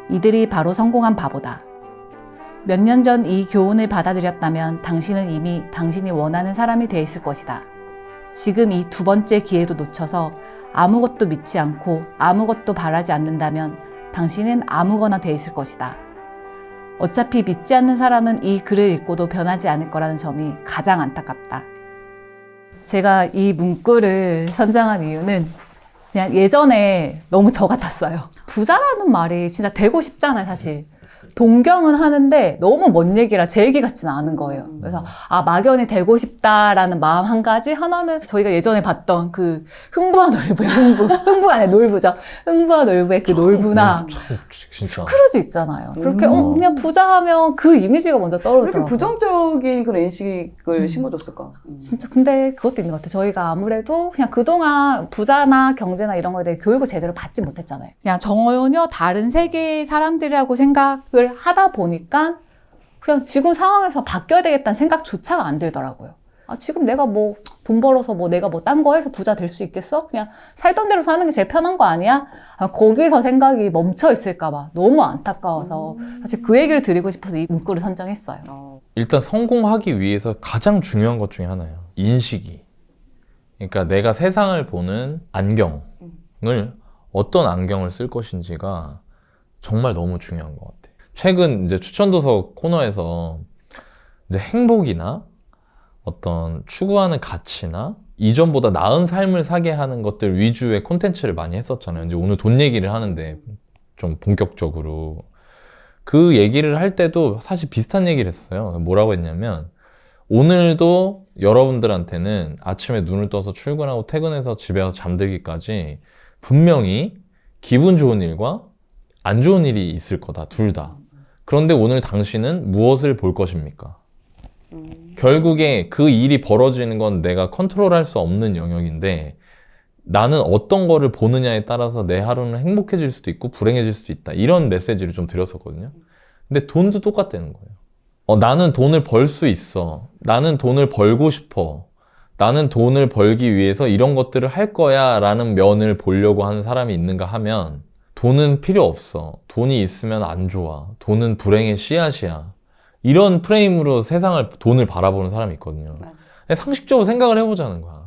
이들이 바로 성공한 바보다. 몇 년 전 이 교훈을 받아들였다면 당신은 이미 당신이 원하는 사람이 돼 있을 것이다. 지금 이 두 번째 기회도 놓쳐서 아무것도 믿지 않고 아무것도 바라지 않는다면 당신은 아무거나 돼 있을 것이다. 어차피 믿지 않는 사람은 이 글을 읽고도 변하지 않을 거라는 점이 가장 안타깝다. 제가 이 문구를 선정한 이유는 그냥 예전에 너무 저 같았어요. 부자라는 말이 진짜 되고 싶잖아요, 사실. 동경은 하는데 너무 먼 얘기라 제 얘기 같지는 않은 거예요. 그래서 막연히 되고 싶다라는 마음 한 가지, 하나는 저희가 예전에 봤던 그 흥부와 놀부의 흥부가 아니라 놀부죠. 흥부와 놀부의 그 놀부나
진짜.
스크루지 있잖아요. 그렇게 그냥 부자하면 그 이미지가 먼저
이렇게
떠오르더라고요.
부정적인 그런 인식을 심어줬을까?
진짜 근데 그것도 있는 것 같아요. 저희가 아무래도 그냥 그동안 부자나 경제나 이런 거에 대해 교육을 제대로 받지 못했잖아요. 그냥 전혀 다른 세계의 사람들이라고 생각을 하다 보니까 그냥 지금 상황에서 바뀌어야 되겠다는 생각조차가 안 들더라고요. 지금 내가 뭐 돈 벌어서 뭐 내가 뭐 딴 거 해서 부자 될 수 있겠어? 그냥 살던 대로 사는 게 제일 편한 거 아니야? 거기서 생각이 멈춰 있을까 봐 너무 안타까워서 사실 그 얘기를 드리고 싶어서 이 문구를 선정했어요.
일단 성공하기 위해서 가장 중요한 것 중에 하나예요. 인식이. 그러니까 내가 세상을 보는 안경을 어떤 안경을 쓸 것인지가 정말 너무 중요한 것 같아요. 최근 이제 추천도서 코너에서 이제 행복이나 어떤 추구하는 가치나 이전보다 나은 삶을 사게 하는 것들 위주의 콘텐츠를 많이 했었잖아요. 이제 오늘 돈 얘기를 하는데 좀 본격적으로 그 얘기를 할 때도 사실 비슷한 얘기를 했어요. 뭐라고 했냐면 오늘도 여러분들한테는 아침에 눈을 떠서 출근하고 퇴근해서 집에 와서 잠들기까지 분명히 기분 좋은 일과 안 좋은 일이 있을 거다, 둘 다. 그런데 오늘 당신은 무엇을 볼 것입니까? 결국에 그 일이 벌어지는 건 내가 컨트롤할 수 없는 영역인데 나는 어떤 거를 보느냐에 따라서 내 하루는 행복해질 수도 있고 불행해질 수도 있다. 이런 메시지를 좀 드렸었거든요. 근데 돈도 똑같다는 거예요. 나는 돈을 벌 수 있어. 나는 돈을 벌고 싶어. 나는 돈을 벌기 위해서 이런 것들을 할 거야 라는 면을 보려고 하는 사람이 있는가 하면 돈은 필요 없어. 돈이 있으면 안 좋아. 돈은 불행의 씨앗이야. 이런 프레임으로 돈을 바라보는 사람이 있거든요. 상식적으로 생각을 해보자는 거야.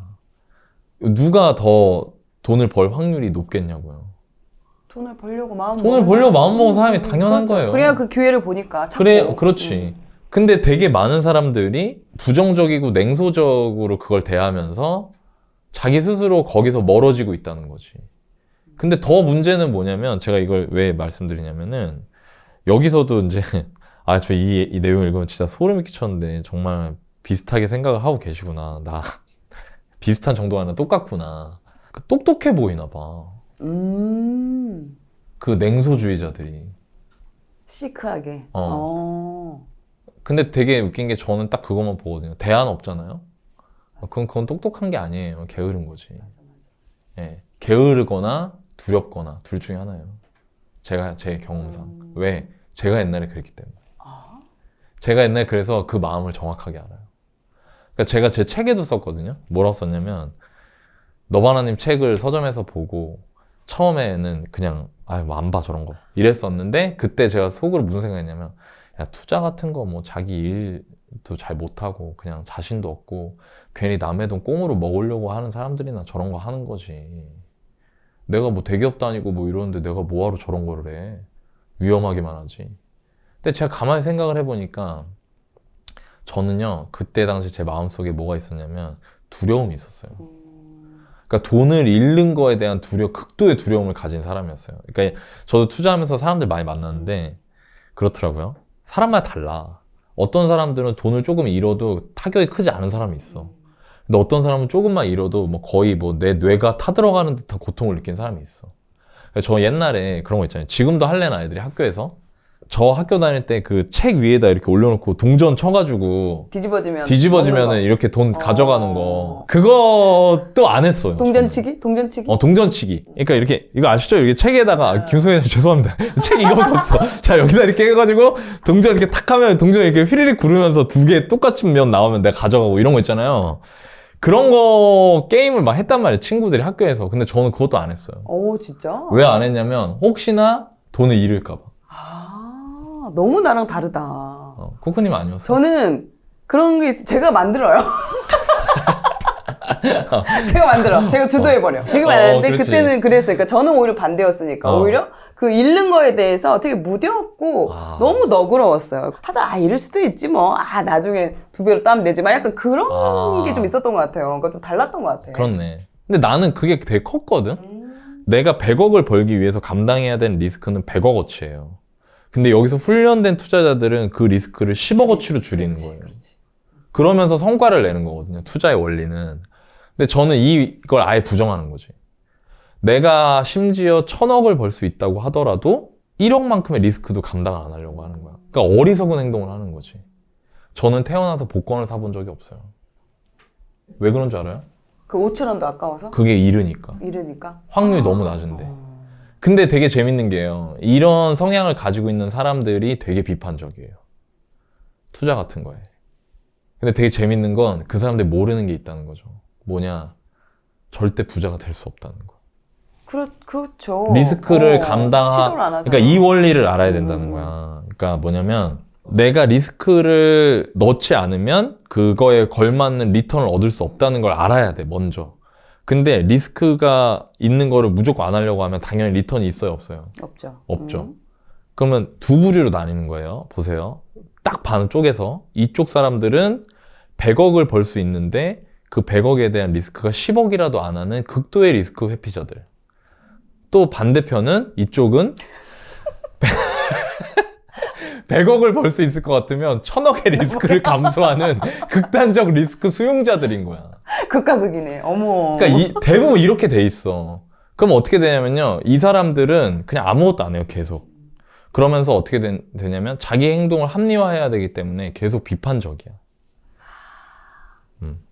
누가 더 돈을 벌 확률이 높겠냐고요.
돈을 벌려고 마음
먹은 사람이 당연한
그렇죠.
거예요.
그래야 그 기회를 보니까 찾고.
그래, 그렇지. 근데 되게 많은 사람들이 부정적이고 냉소적으로 그걸 대하면서 자기 스스로 거기서 멀어지고 있다는 거지. 근데 더 문제는 뭐냐면 제가 이걸 왜 말씀드리냐면은 여기서도 이제 저 이 내용 읽으면 진짜 소름이 끼쳤는데 정말 비슷하게 생각을 하고 계시구나. 나 비슷한 정도가 아니라 똑같구나. 똑똑해 보이나 봐. 그 냉소주의자들이.
시크하게.
근데 되게 웃긴 게 저는 딱 그것만 보거든요. 대안 없잖아요. 그건 똑똑한 게 아니에요. 게으른 거지. 예, 게으르거나 두렵거나 둘 중에 하나예요. 제 경험상. 왜? 제가 옛날에 그랬기 때문에. 제가 옛날에 그래서 그 마음을 정확하게 알아요. 그러니까 제가 제 책에도 썼거든요. 뭐라고 썼냐면 너바나님 책을 서점에서 보고 처음에는 그냥 뭐 안 봐 저런 거 이랬었는데 그때 제가 속으로 무슨 생각했냐면 야 투자 같은 거 뭐 자기 일도 잘 못하고 그냥 자신도 없고 괜히 남의 돈 꽁으로 먹으려고 하는 사람들이나 저런 거 하는 거지. 내가 뭐 대기업도 아니고 뭐 이러는데 내가 뭐하러 저런 거를 해. 위험하기만 하지. 근데 제가 가만히 생각을 해보니까 저는요 그때 당시 제 마음속에 뭐가 있었냐면 두려움이 있었어요. 그러니까 돈을 잃는 거에 대한 극도의 두려움을 가진 사람이었어요. 그러니까 저도 투자하면서 사람들 많이 만났는데 그렇더라고요. 사람마다 달라. 어떤 사람들은 돈을 조금 잃어도 타격이 크지 않은 사람이 있어. 근데 어떤 사람은 조금만 잃어도 뭐 거의 뭐 내 뇌가 타들어가는 듯한 고통을 느끼는 사람이 있어. 저 옛날에 그런 거 있잖아요. 지금도 할래는 아이들이 학교에서 저 학교 다닐 때 그 책 위에다 이렇게 올려놓고 동전 쳐가지고 뒤집어지면은 이렇게 돈 가져가는 거 그것도 안 했어요.
동전치기?
동전치기. 그러니까 이렇게 이거 아시죠? 이렇게 책에다가 김수현 씨 죄송합니다. 책 이거밖에 없어. 자 여기다 이렇게 해가지고 동전 이렇게 탁 하면 동전 이렇게 휘리릭 구르면서 두 개 똑같은 면 나오면 내가 가져가고 이런 거 있잖아요. 그런 거 게임을 막 했단 말이에요. 친구들이 학교에서. 근데 저는 그것도 안 했어요.
진짜?
왜 안 했냐면 혹시나 돈을 잃을까 봐.
너무 나랑 다르다.
코코님 아니었어요?
저는 그런 게 제가 만들어요. 제가 만들어. 제가 주도해버려. 지금 안 하는데
그렇지.
그때는 그랬어요. 그러니까 저는 오히려 반대였으니까. 오히려 그 잃는 거에 대해서 되게 무뎌왔고 너무 너그러웠어요. 하다 잃을 수도 있지 뭐. 나중에 2배로 따면 되지. 막 약간 그런 게 좀 있었던 것 같아요. 그러니까 좀 달랐던 것 같아요.
그렇네. 근데 나는 그게 되게 컸거든? 내가 100억을 벌기 위해서 감당해야 되는 리스크는 100억어치예요. 근데 여기서 훈련된 투자자들은 그 리스크를 10억어치로 줄이는 거예요. 그러면서 성과를 내는 거거든요. 투자의 원리는. 근데 저는 이걸 아예 부정하는 거지. 내가 심지어 1000억을 벌 수 있다고 하더라도 1억만큼의 리스크도 감당을 안 하려고 하는 거야. 그러니까 어리석은 행동을 하는 거지. 저는 태어나서 복권을 사본 적이 없어요. 왜 그런 줄 알아요?
그 5,000원도 아까워서?
그게 잃으니까. 확률이 너무 낮은데. 근데 되게 재밌는 게요. 이런 성향을 가지고 있는 사람들이 되게 비판적이에요. 투자 같은 거에. 근데 되게 재밌는 건 그 사람들이 모르는 게 있다는 거죠. 뭐냐? 절대 부자가 될 수 없다는 거.
그렇죠.
리스크를
시도를 안 하잖아.
그러니까 이 원리를 알아야 된다는 거야. 그러니까 뭐냐면 내가 리스크를 넣지 않으면 그거에 걸맞는 리턴을 얻을 수 없다는 걸 알아야 돼, 먼저. 근데 리스크가 있는 거를 무조건 안 하려고 하면 당연히 리턴이 있어요, 없어요? 없죠. 그러면 두 부류로 나뉘는 거예요. 보세요. 딱 반 쪼개서 이쪽 사람들은 100억을 벌 수 있는데 그 100억에 대한 리스크가 10억이라도 안 하는 극도의 리스크 회피자들. 또 반대편은 이쪽은 100억을 벌 수 있을 것 같으면 1000억의 리스크를 감수하는 극단적 리스크 수용자들인 거야.
극과 극이네. 어머.
그러니까 대부분 이렇게 돼 있어. 그럼 어떻게 되냐면요. 이 사람들은 그냥 아무것도 안 해요, 계속. 그러면서 어떻게 되냐면 자기 행동을 합리화해야 되기 때문에 계속 비판적이야.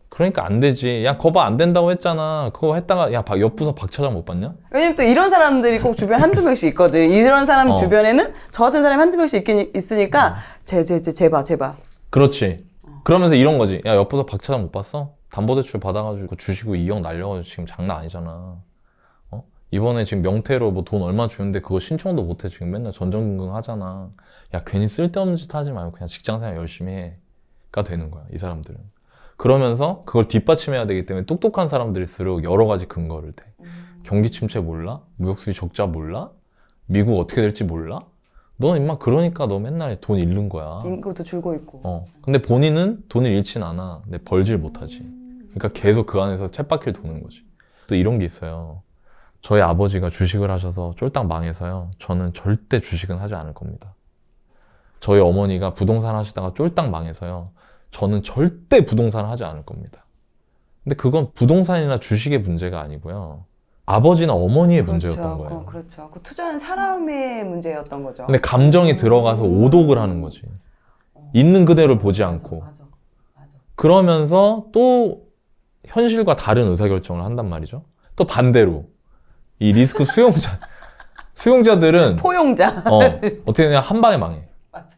그러니까 안 되지. 야, 거봐 안 된다고 했잖아. 그거 했다가 야, 옆부서 박 차장 못 봤냐?
왜냐면 또 이런 사람들이 꼭 주변에 한두 명씩 있거든. 이런 사람 주변에는 저 같은 사람이 한두 명씩 있으니까 제발.
그렇지. 그러면서 이런 거지. 야, 옆부서 박 차장 못 봤어? 담보대출 받아가지고 주시고 2억 날려가지고 지금 장난 아니잖아. 이번에 지금 명태로 뭐 돈 얼마 주는데 그거 신청도 못해. 지금 맨날 전전긍긍 하잖아. 야, 괜히 쓸데없는 짓 하지 말고 그냥 직장생활 열심히 해가 되는 거야, 이 사람들은. 그러면서 그걸 뒷받침해야 되기 때문에 똑똑한 사람들일수록 여러 가지 근거를 대. 경기 침체 몰라? 무역수지 적자 몰라? 미국 어떻게 될지 몰라? 너 임마 그러니까 너 맨날 돈 잃는 거야.
인구도 줄고 있고.
근데 본인은 돈을 잃진 않아. 근데 벌질 못하지. 그러니까 계속 그 안에서 쳇바퀴를 도는 거지. 또 이런 게 있어요. 저희 아버지가 주식을 하셔서 쫄딱 망해서요. 저는 절대 주식은 하지 않을 겁니다. 저희 어머니가 부동산 하시다가 쫄딱 망해서요. 저는 절대 부동산을 하지 않을 겁니다. 근데 그건 부동산이나 주식의 문제가 아니고요. 아버지나 어머니의 문제였던 거예요.
그렇죠. 그 투자한 사람의 문제였던 거죠.
근데 감정이 들어가서 오독을 하는 거지. 있는 그대로를 보지 않고.
맞아.
그러면서 또 현실과 다른 의사결정을 한단 말이죠. 또 반대로 이 리스크 수용자들은
포용자.
어떻게 되냐, 한 방에 망해.
맞아.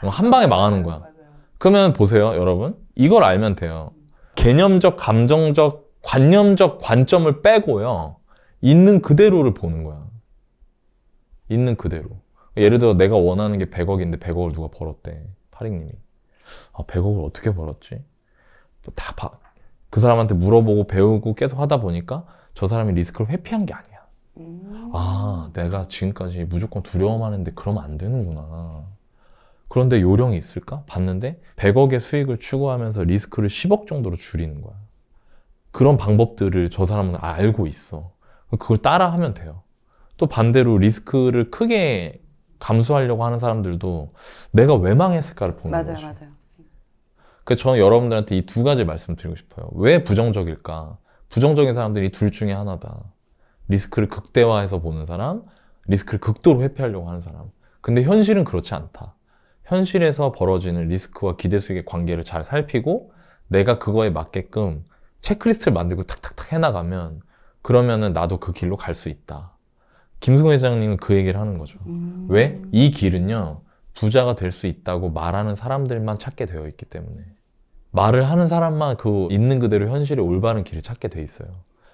한 방에 망하는 거야.
맞아요.
그러면 보세요, 여러분. 이걸 알면 돼요. 개념적, 감정적, 관념적 관점을 빼고요. 있는 그대로를 보는 거야. 있는 그대로. 예를 들어 내가 원하는 게 100억인데 100억을 누가 벌었대. 파릭님이. 100억을 어떻게 벌었지? 그 사람한테 물어보고 배우고 계속 하다 보니까 저 사람이 리스크를 회피한 게 아니야. 내가 지금까지 무조건 두려워만 했는데 그러면 안 되는구나. 그런데 요령이 있을까? 봤는데 100억의 수익을 추구하면서 리스크를 10억 정도로 줄이는 거야. 그런 방법들을 저 사람은 알고 있어. 그걸 따라 하면 돼요. 또 반대로 리스크를 크게 감수하려고 하는 사람들도 내가 왜 망했을까를 보는 거죠.
맞아요.
그래서 저는 여러분들한테 이 두 가지 말씀드리고 싶어요. 왜 부정적일까? 부정적인 사람들이 둘 중에 하나다. 리스크를 극대화해서 보는 사람, 리스크를 극도로 회피하려고 하는 사람. 근데 현실은 그렇지 않다. 현실에서 벌어지는 리스크와 기대 수익의 관계를 잘 살피고 내가 그거에 맞게끔 체크리스트를 만들고 탁탁탁 해나가면 그러면은 나도 그 길로 갈 수 있다. 김승호 회장님은 그 얘기를 하는 거죠. 왜? 이 길은요, 부자가 될 수 있다고 말하는 사람들만 찾게 되어 있기 때문에. 말을 하는 사람만 그 있는 그대로 현실의 올바른 길을 찾게 돼 있어요.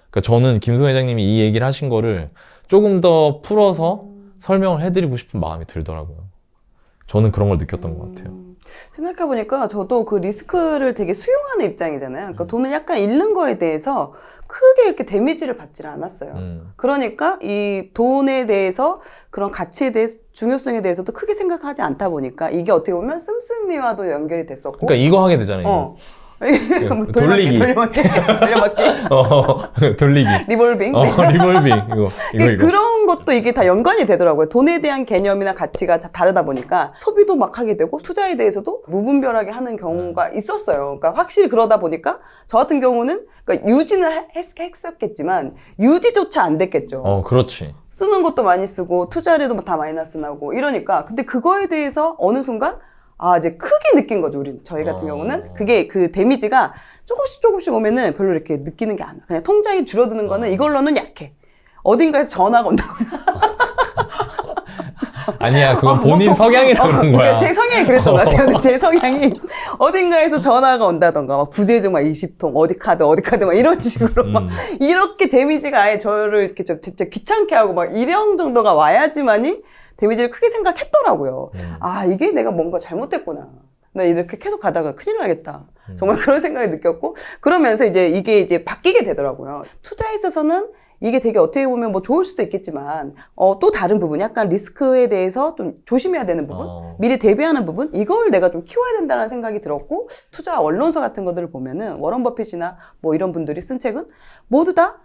그러니까 저는 김승호 회장님이 이 얘기를 하신 거를 조금 더 풀어서 설명을 해드리고 싶은 마음이 들더라고요. 저는 그런 걸 느꼈던 것 같아요.
생각해보니까 저도 그 리스크를 되게 수용하는 입장이잖아요. 그러니까 돈을 약간 잃는 거에 대해서 크게 이렇게 데미지를 받지를 않았어요. 그러니까 이 돈에 대해서 그런 가치에 대해서 중요성에 대해서도 크게 생각하지 않다 보니까 이게 어떻게 보면 씀씀이와도 연결이 됐었고.
그러니까 이거 하게 되잖아요. 돌리기. 돌리기.
리볼빙.
리볼빙. 이거.
그런 것도 이게 다 연관이 되더라고요. 돈에 대한 개념이나 가치가 다 다르다 보니까 소비도 막 하게 되고 투자에 대해서도 무분별하게 하는 경우가 있었어요. 그러니까 확실히 그러다 보니까 저 같은 경우는 그러니까 유지는 했었겠지만 유지조차 안 됐겠죠.
그렇지.
쓰는 것도 많이 쓰고 투자에도 다 마이너스 나고 이러니까 근데 그거에 대해서 어느 순간 이제 크게 느낀 거죠, 저희 같은 경우는. 그게 그 데미지가 조금씩 오면은 별로 이렇게 느끼는 게 아니야. 그냥 통장이 줄어드는 거는 이걸로는 약해. 어딘가에서 전화가 온다거나.
아니야, 그건 본인 성향이라 그런 거야.
그러니까 제 성향이 그랬던 것 같아요. 제 성향이 어딘가에서 전화가 온다던가, 막 부재중 막 20통, 어디 카드 막 이런 식으로 막 이렇게 데미지가 아예 저를 이렇게 진짜 귀찮게 하고 막 이런 정도가 와야지만이 데미지를 크게 생각했더라고요. 이게 내가 뭔가 잘못했구나. 나 이렇게 계속 가다가 큰일 나겠다. 정말 그런 생각이 느꼈고, 그러면서 이게 이제 바뀌게 되더라고요. 투자에 있어서는 이게 되게 어떻게 보면 뭐 좋을 수도 있겠지만, 또 다른 부분, 약간 리스크에 대해서 좀 조심해야 되는 부분, 미리 대비하는 부분, 이걸 내가 좀 키워야 된다는 생각이 들었고, 투자 언론서 같은 것들을 보면은 워런 버핏이나 뭐 이런 분들이 쓴 책은 모두 다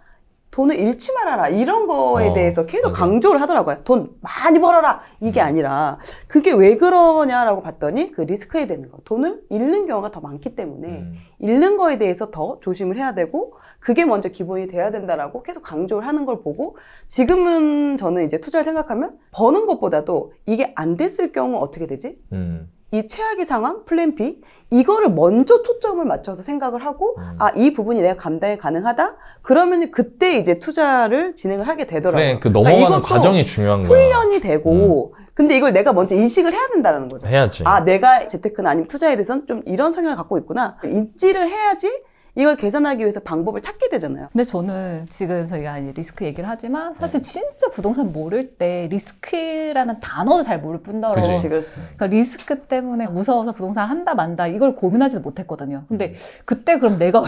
돈을 잃지 말아라 이런 거에 대해서 계속
맞아.
강조를 하더라고요. 돈 많이 벌어라 이게 아니라 그게 왜 그러냐라고 봤더니 그 리스크에 대는 거, 돈을 잃는 경우가 더 많기 때문에 잃는 거에 대해서 더 조심을 해야 되고 그게 먼저 기본이 돼야 된다라고 계속 강조를 하는 걸 보고 지금은 저는 이제 투자를 생각하면 버는 것보다도 이게 안 됐을 경우 어떻게 되지? 이 최악의 상황, 플랜 B, 이거를 먼저 초점을 맞춰서 생각을 하고, 이 부분이 내가 감당이 가능하다? 그러면 그때 이제 투자를 진행을 하게 되더라고요.
그래, 그 넘어가는
이것도
과정이 중요한 거야.
훈련이 되고, 근데 이걸 내가 먼저 인식을 해야 된다는 거죠.
해야지.
내가 재테크나 아니면 투자에 대해서는 좀 이런 성향을 갖고 있구나. 인지를 해야지 이걸 개선하기 위해서 방법을 찾게 되잖아요.
근데 저는 지금 저희가 이제 리스크 얘기를 하지만 사실 진짜 부동산 모를 때 리스크라는 단어도 잘 모를 뿐더러
그치.
그렇지.
그러니까 리스크 때문에 무서워서 부동산 한다 만다 이걸 고민하지도 못했거든요. 근데 그때 그럼 내가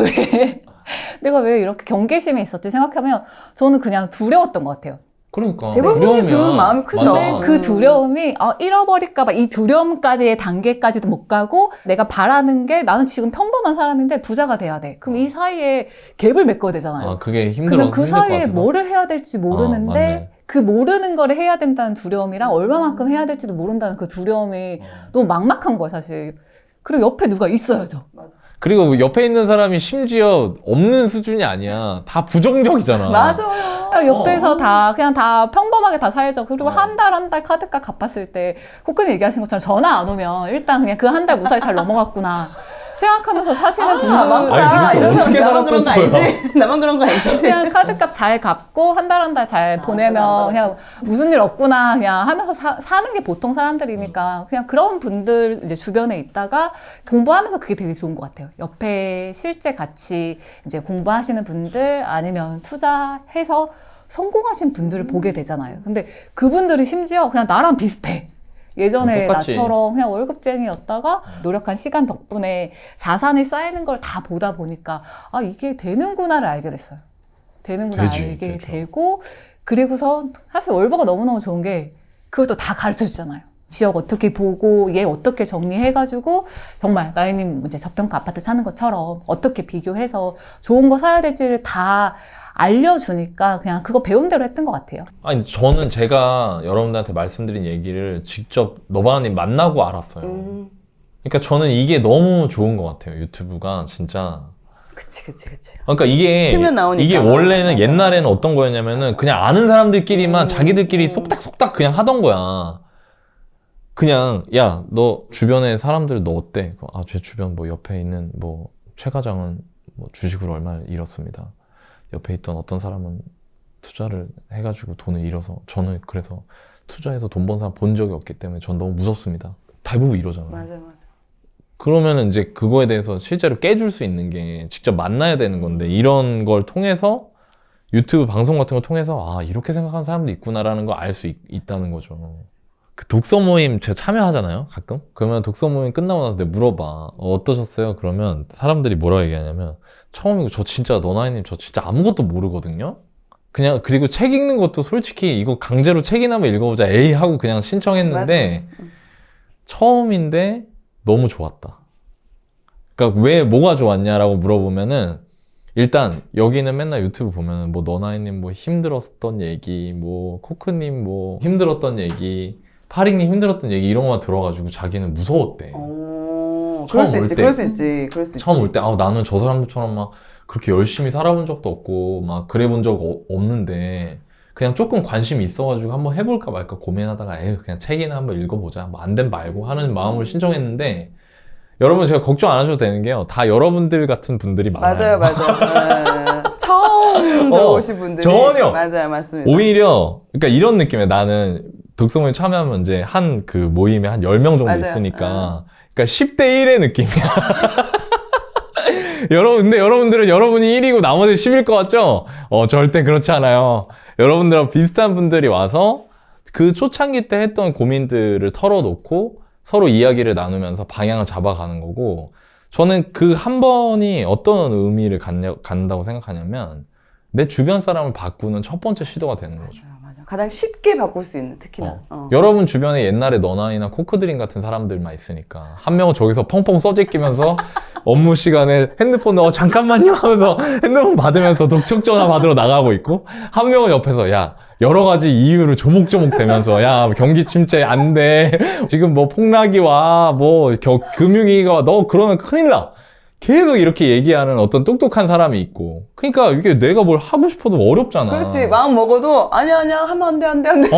왜 이렇게 경계심이 있었지 생각하면 저는 그냥 두려웠던 것 같아요.
그러니까
대부분이 그
두려우면
마음이 크죠.
맞아.
근데 그 두려움이 잃어버릴까봐 이 두려움까지의 단계까지도 못 가고 내가 바라는 게 나는 지금 평범한 사람인데 부자가 돼야 돼. 그럼 이 사이에 갭을 메꿔야 되잖아요.
그게 힘들어.
그러면 그
힘들 것
사이에
같아서.
뭐를 해야 될지 모르는데
맞네.
그 모르는 거를 해야 된다는 두려움이랑 얼마만큼 해야 될지도 모른다는 그 두려움이 너무 막막한 거예요, 사실. 그리고 옆에 누가 있어야죠.
맞아.
그리고 옆에 있는 사람이 심지어 없는 수준이 아니야. 다 부정적이잖아.
맞아요.
그냥 옆에서 그냥 다 평범하게 다 살죠. 그리고 한 달 카드값 갚았을 때 코크님 얘기하신 것처럼 전화 안 오면 일단 그냥 그 한 달 무사히 잘 넘어갔구나 생각하면서 사시는 분들
많구나.
아니, 그러니까 어떻게
나만 그런 거
살았던 거야?
알지? 나만 그런 거 알지?
그냥 카드값 잘 갚고 한 달 한 달 잘 보내면 그냥 무슨 일 없구나 그냥 하면서 사는 게 보통 사람들이니까 그냥 그런 분들 이제 주변에 있다가 공부하면서 그게 되게 좋은 것 같아요. 옆에 실제 같이 이제 공부하시는 분들 아니면 투자해서 성공하신 분들을 보게 되잖아요. 근데 그분들이 심지어 그냥 나랑 비슷해. 예전에
똑같지.
나처럼 그냥 월급쟁이였다가 노력한 시간 덕분에 자산이 쌓이는 걸 다 보다 보니까 이게 되는구나를 알게 됐어요. 되는구나 알게
되죠.
되고 그리고서 사실 월버가 너무너무 좋은 게 그걸 또 다 가르쳐 주잖아요. 지역 어떻게 보고 얘 어떻게 정리해가지고 정말 나이님 이제 저평가 아파트 사는 것처럼 어떻게 비교해서 좋은 거 사야 될지를 다 알려주니까 그냥 그거 배운 대로 했던 것 같아요.
아니 저는 제가 여러분들한테 말씀드린 얘기를 직접 너바나님 만나고 알았어요. 그러니까 저는 이게 너무 좋은 것 같아요. 유튜브가 진짜.
그치.
그러니까
틀면 나오니까.
이게 원래는
맞아.
옛날에는 어떤 거였냐면은 그냥 아는 사람들끼리만 자기들끼리 속닥속닥 그냥 하던 거야. 그냥 야 너 주변에 사람들 너 어때? 제 주변 뭐 옆에 있는 뭐 최 과장은 뭐 주식으로 얼마 잃었습니다. 옆에 있던 어떤 사람은 투자를 해가지고 돈을 잃어서 저는 그래서 투자해서 돈 번 사람 본 적이 없기 때문에 전 너무 무섭습니다. 대부분 이러잖아요.
맞아.
그러면은 이제 그거에 대해서 실제로 깨줄 수 있는 게 직접 만나야 되는 건데 이런 걸 통해서 유튜브 방송 같은 걸 통해서 이렇게 생각하는 사람도 있구나라는 걸 알 수 있다는 거죠. 그 독서 모임 제가 참여하잖아요, 가끔. 그러면 독서 모임 끝나고 나서 내가 물어봐. 어떠셨어요? 그러면 사람들이 뭐라고 얘기하냐면 처음이고 저 진짜 너나이님 저 진짜 아무것도 모르거든요. 그냥 그리고 책 읽는 것도 솔직히 이거 강제로 책이나 한번 읽어보자 에이 하고 그냥 신청했는데
맞아.
처음인데 너무 좋았다. 그러니까 왜 뭐가 좋았냐라고 물어보면은 일단 여기는 맨날 유튜브 보면은 뭐 너나이님 뭐 힘들었던 얘기, 뭐 코크님 뭐 힘들었던 얘기, 파리님 힘들었던 얘기 이런 거만 들어가지고 자기는 무서웠대.
그럴 수
올
있지.
때.
그럴 수 있지.
처음 올 때 나는 저 사람들처럼 막 그렇게 열심히 살아본 적도 없고 막 그래 본 적 없는데 그냥 조금 관심이 있어가지고 한번 해볼까 말까 고민하다가 그냥 책이나 한번 읽어보자 뭐 안 된 말고 하는 마음을 신청했는데 여러분 제가 걱정 안 하셔도 되는 게요 다 여러분들 같은 분들이 많아요.
맞아요. 처음 들어오신 분들이
전혀.
맞아요, 맞습니다.
오히려 그러니까 이런 느낌이에요. 나는 독서 모임 참여하면 이제 한 그 모임에 한 10명 정도
맞아요.
있으니까 그러니까 10대 1의 느낌이야. 근데 여러분들은 여러분이 1이고 나머지 10일 것 같죠? 절대 그렇지 않아요. 여러분들하고 비슷한 분들이 와서 그 초창기 때 했던 고민들을 털어놓고 서로 이야기를 나누면서 방향을 잡아가는 거고 저는 그 한 번이 어떤 의미를 갖는다고 생각하냐면 내 주변 사람을 바꾸는 첫 번째 시도가 되는 거죠.
맞아. 가장 쉽게 바꿀 수 있는 특히나.
여러분 주변에 옛날에 너나이나 코크드림 같은 사람들만 있으니까 한 명은 저기서 펑펑 써제끼면서 업무 시간에 핸드폰을 잠깐만요 하면서 핸드폰 받으면서 독촉 전화 받으러 나가고 있고, 한 명은 옆에서 야 여러 가지 이유로 조목조목 되면서 야 경기 침체 안 돼, 지금 뭐 폭락이 와, 뭐 금융위기가 와, 너 그러면 큰일 나, 계속 이렇게 얘기하는 어떤 똑똑한 사람이 있고. 그러니까 이게 내가 뭘 하고 싶어도 어렵잖아.
그렇지. 마음 먹어도 아니야 하면 안 돼 안 돼 안 돼.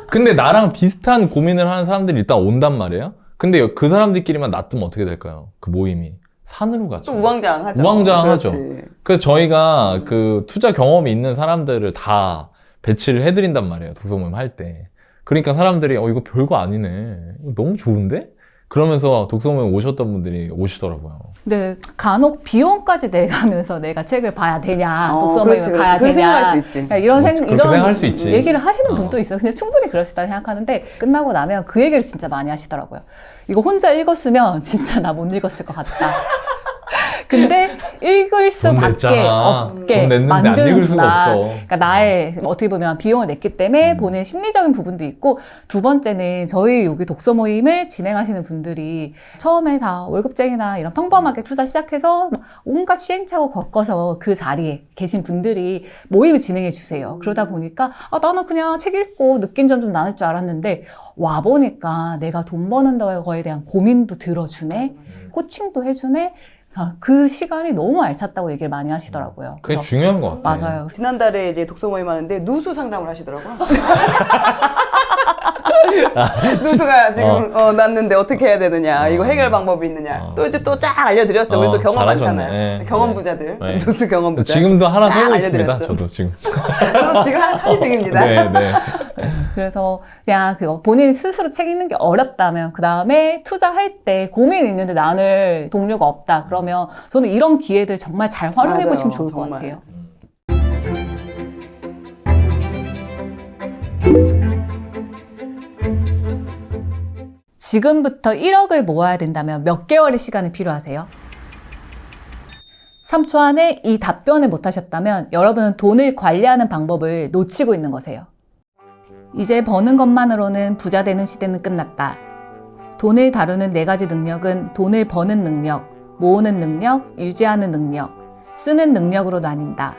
근데 나랑 비슷한 고민을 하는 사람들이 일단 온단 말이에요. 근데 그 사람들끼리만 놔두면 어떻게 될까요? 그 모임이 산으로 가죠.
또 우왕좌왕하죠.
우왕좌왕하죠.
그렇지.
그래서 저희가 그 투자 경험이 있는 사람들을 다 배치를 해드린단 말이에요. 독서 모임 할 때. 그러니까 사람들이 이거 별거 아니네, 이거 너무 좋은데? 그러면서 독서 모임 오셨던 분들이 오시더라고요.
근데 간혹 비용까지 내가면서 내가 책을 봐야 되냐, 독서
그렇지,
모임을 가야
그렇지. 그런
되냐,
생각할 수 있지.
그러니까 이런
그렇게 생각할 수 있지.
얘기를 하시는 분도 있어요. 근데 충분히 그럴 수 있다고 생각하는데 끝나고 나면 그 얘기를 진짜 많이 하시더라고요. 이거 혼자 읽었으면 진짜 나 못 읽었을 것 같다. 근데 읽을
돈
수밖에
냈잖아.
없게
돈 냈는데 안 읽을 수가
만드는구나.
없어.
그러니까 나의 어떻게 보면 비용을 냈기 때문에 본인 심리적인 부분도 있고, 두 번째는 저희 여기 독서 모임을 진행하시는 분들이 처음에 다 월급쟁이나 이런 평범하게 투자 시작해서 온갖 시행착오 겪어서 그 자리에 계신 분들이 모임을 진행해 주세요. 그러다 보니까 나는 그냥 책 읽고 느낀 점 좀 나눌 줄 알았는데 와보니까 내가 돈 버는 거에 대한 고민도 들어주네, 코칭도 해주네. 그 시간이 너무 알찼다고 얘기를 많이 하시더라고요.
그게
그래서
중요한 것 같아요.
맞아요.
지난달에 이제 독서 모임 하는데 누수 상담을 하시더라고요. 누수가 지금 났는데 어떻게 해야 되느냐, 이거 해결 방법이 있느냐, 또 이제 또 쫙 알려드렸죠. 우리 또 경험
잘하셨네.
많잖아요.
네.
경험 부자들,
네.
누수 경험 부자.
지금도 하나
쫙
세고 있습니다.
알려드렸죠.
저도 지금.
저도 지금 하나 처리 중입니다.
네.
그래서 그냥 그거 본인 스스로 책 읽는 게 어렵다면, 그 다음에 투자할 때 고민이 있는데 나눌 동료가 없다 그러면 저는 이런 기회들 정말 잘 활용해
맞아요.
보시면 좋을 것
정말.
같아요. 지금부터 1억을 모아야 된다면 몇 개월의 시간이 필요하세요? 3초 안에 이 답변을 못 하셨다면 여러분은 돈을 관리하는 방법을 놓치고 있는 거세요. 이제 버는 것만으로는 부자 되는 시대는 끝났다. 돈을 다루는 4가지 능력은 돈을 버는 능력, 모으는 능력, 유지하는 능력, 쓰는 능력으로 나뉜다.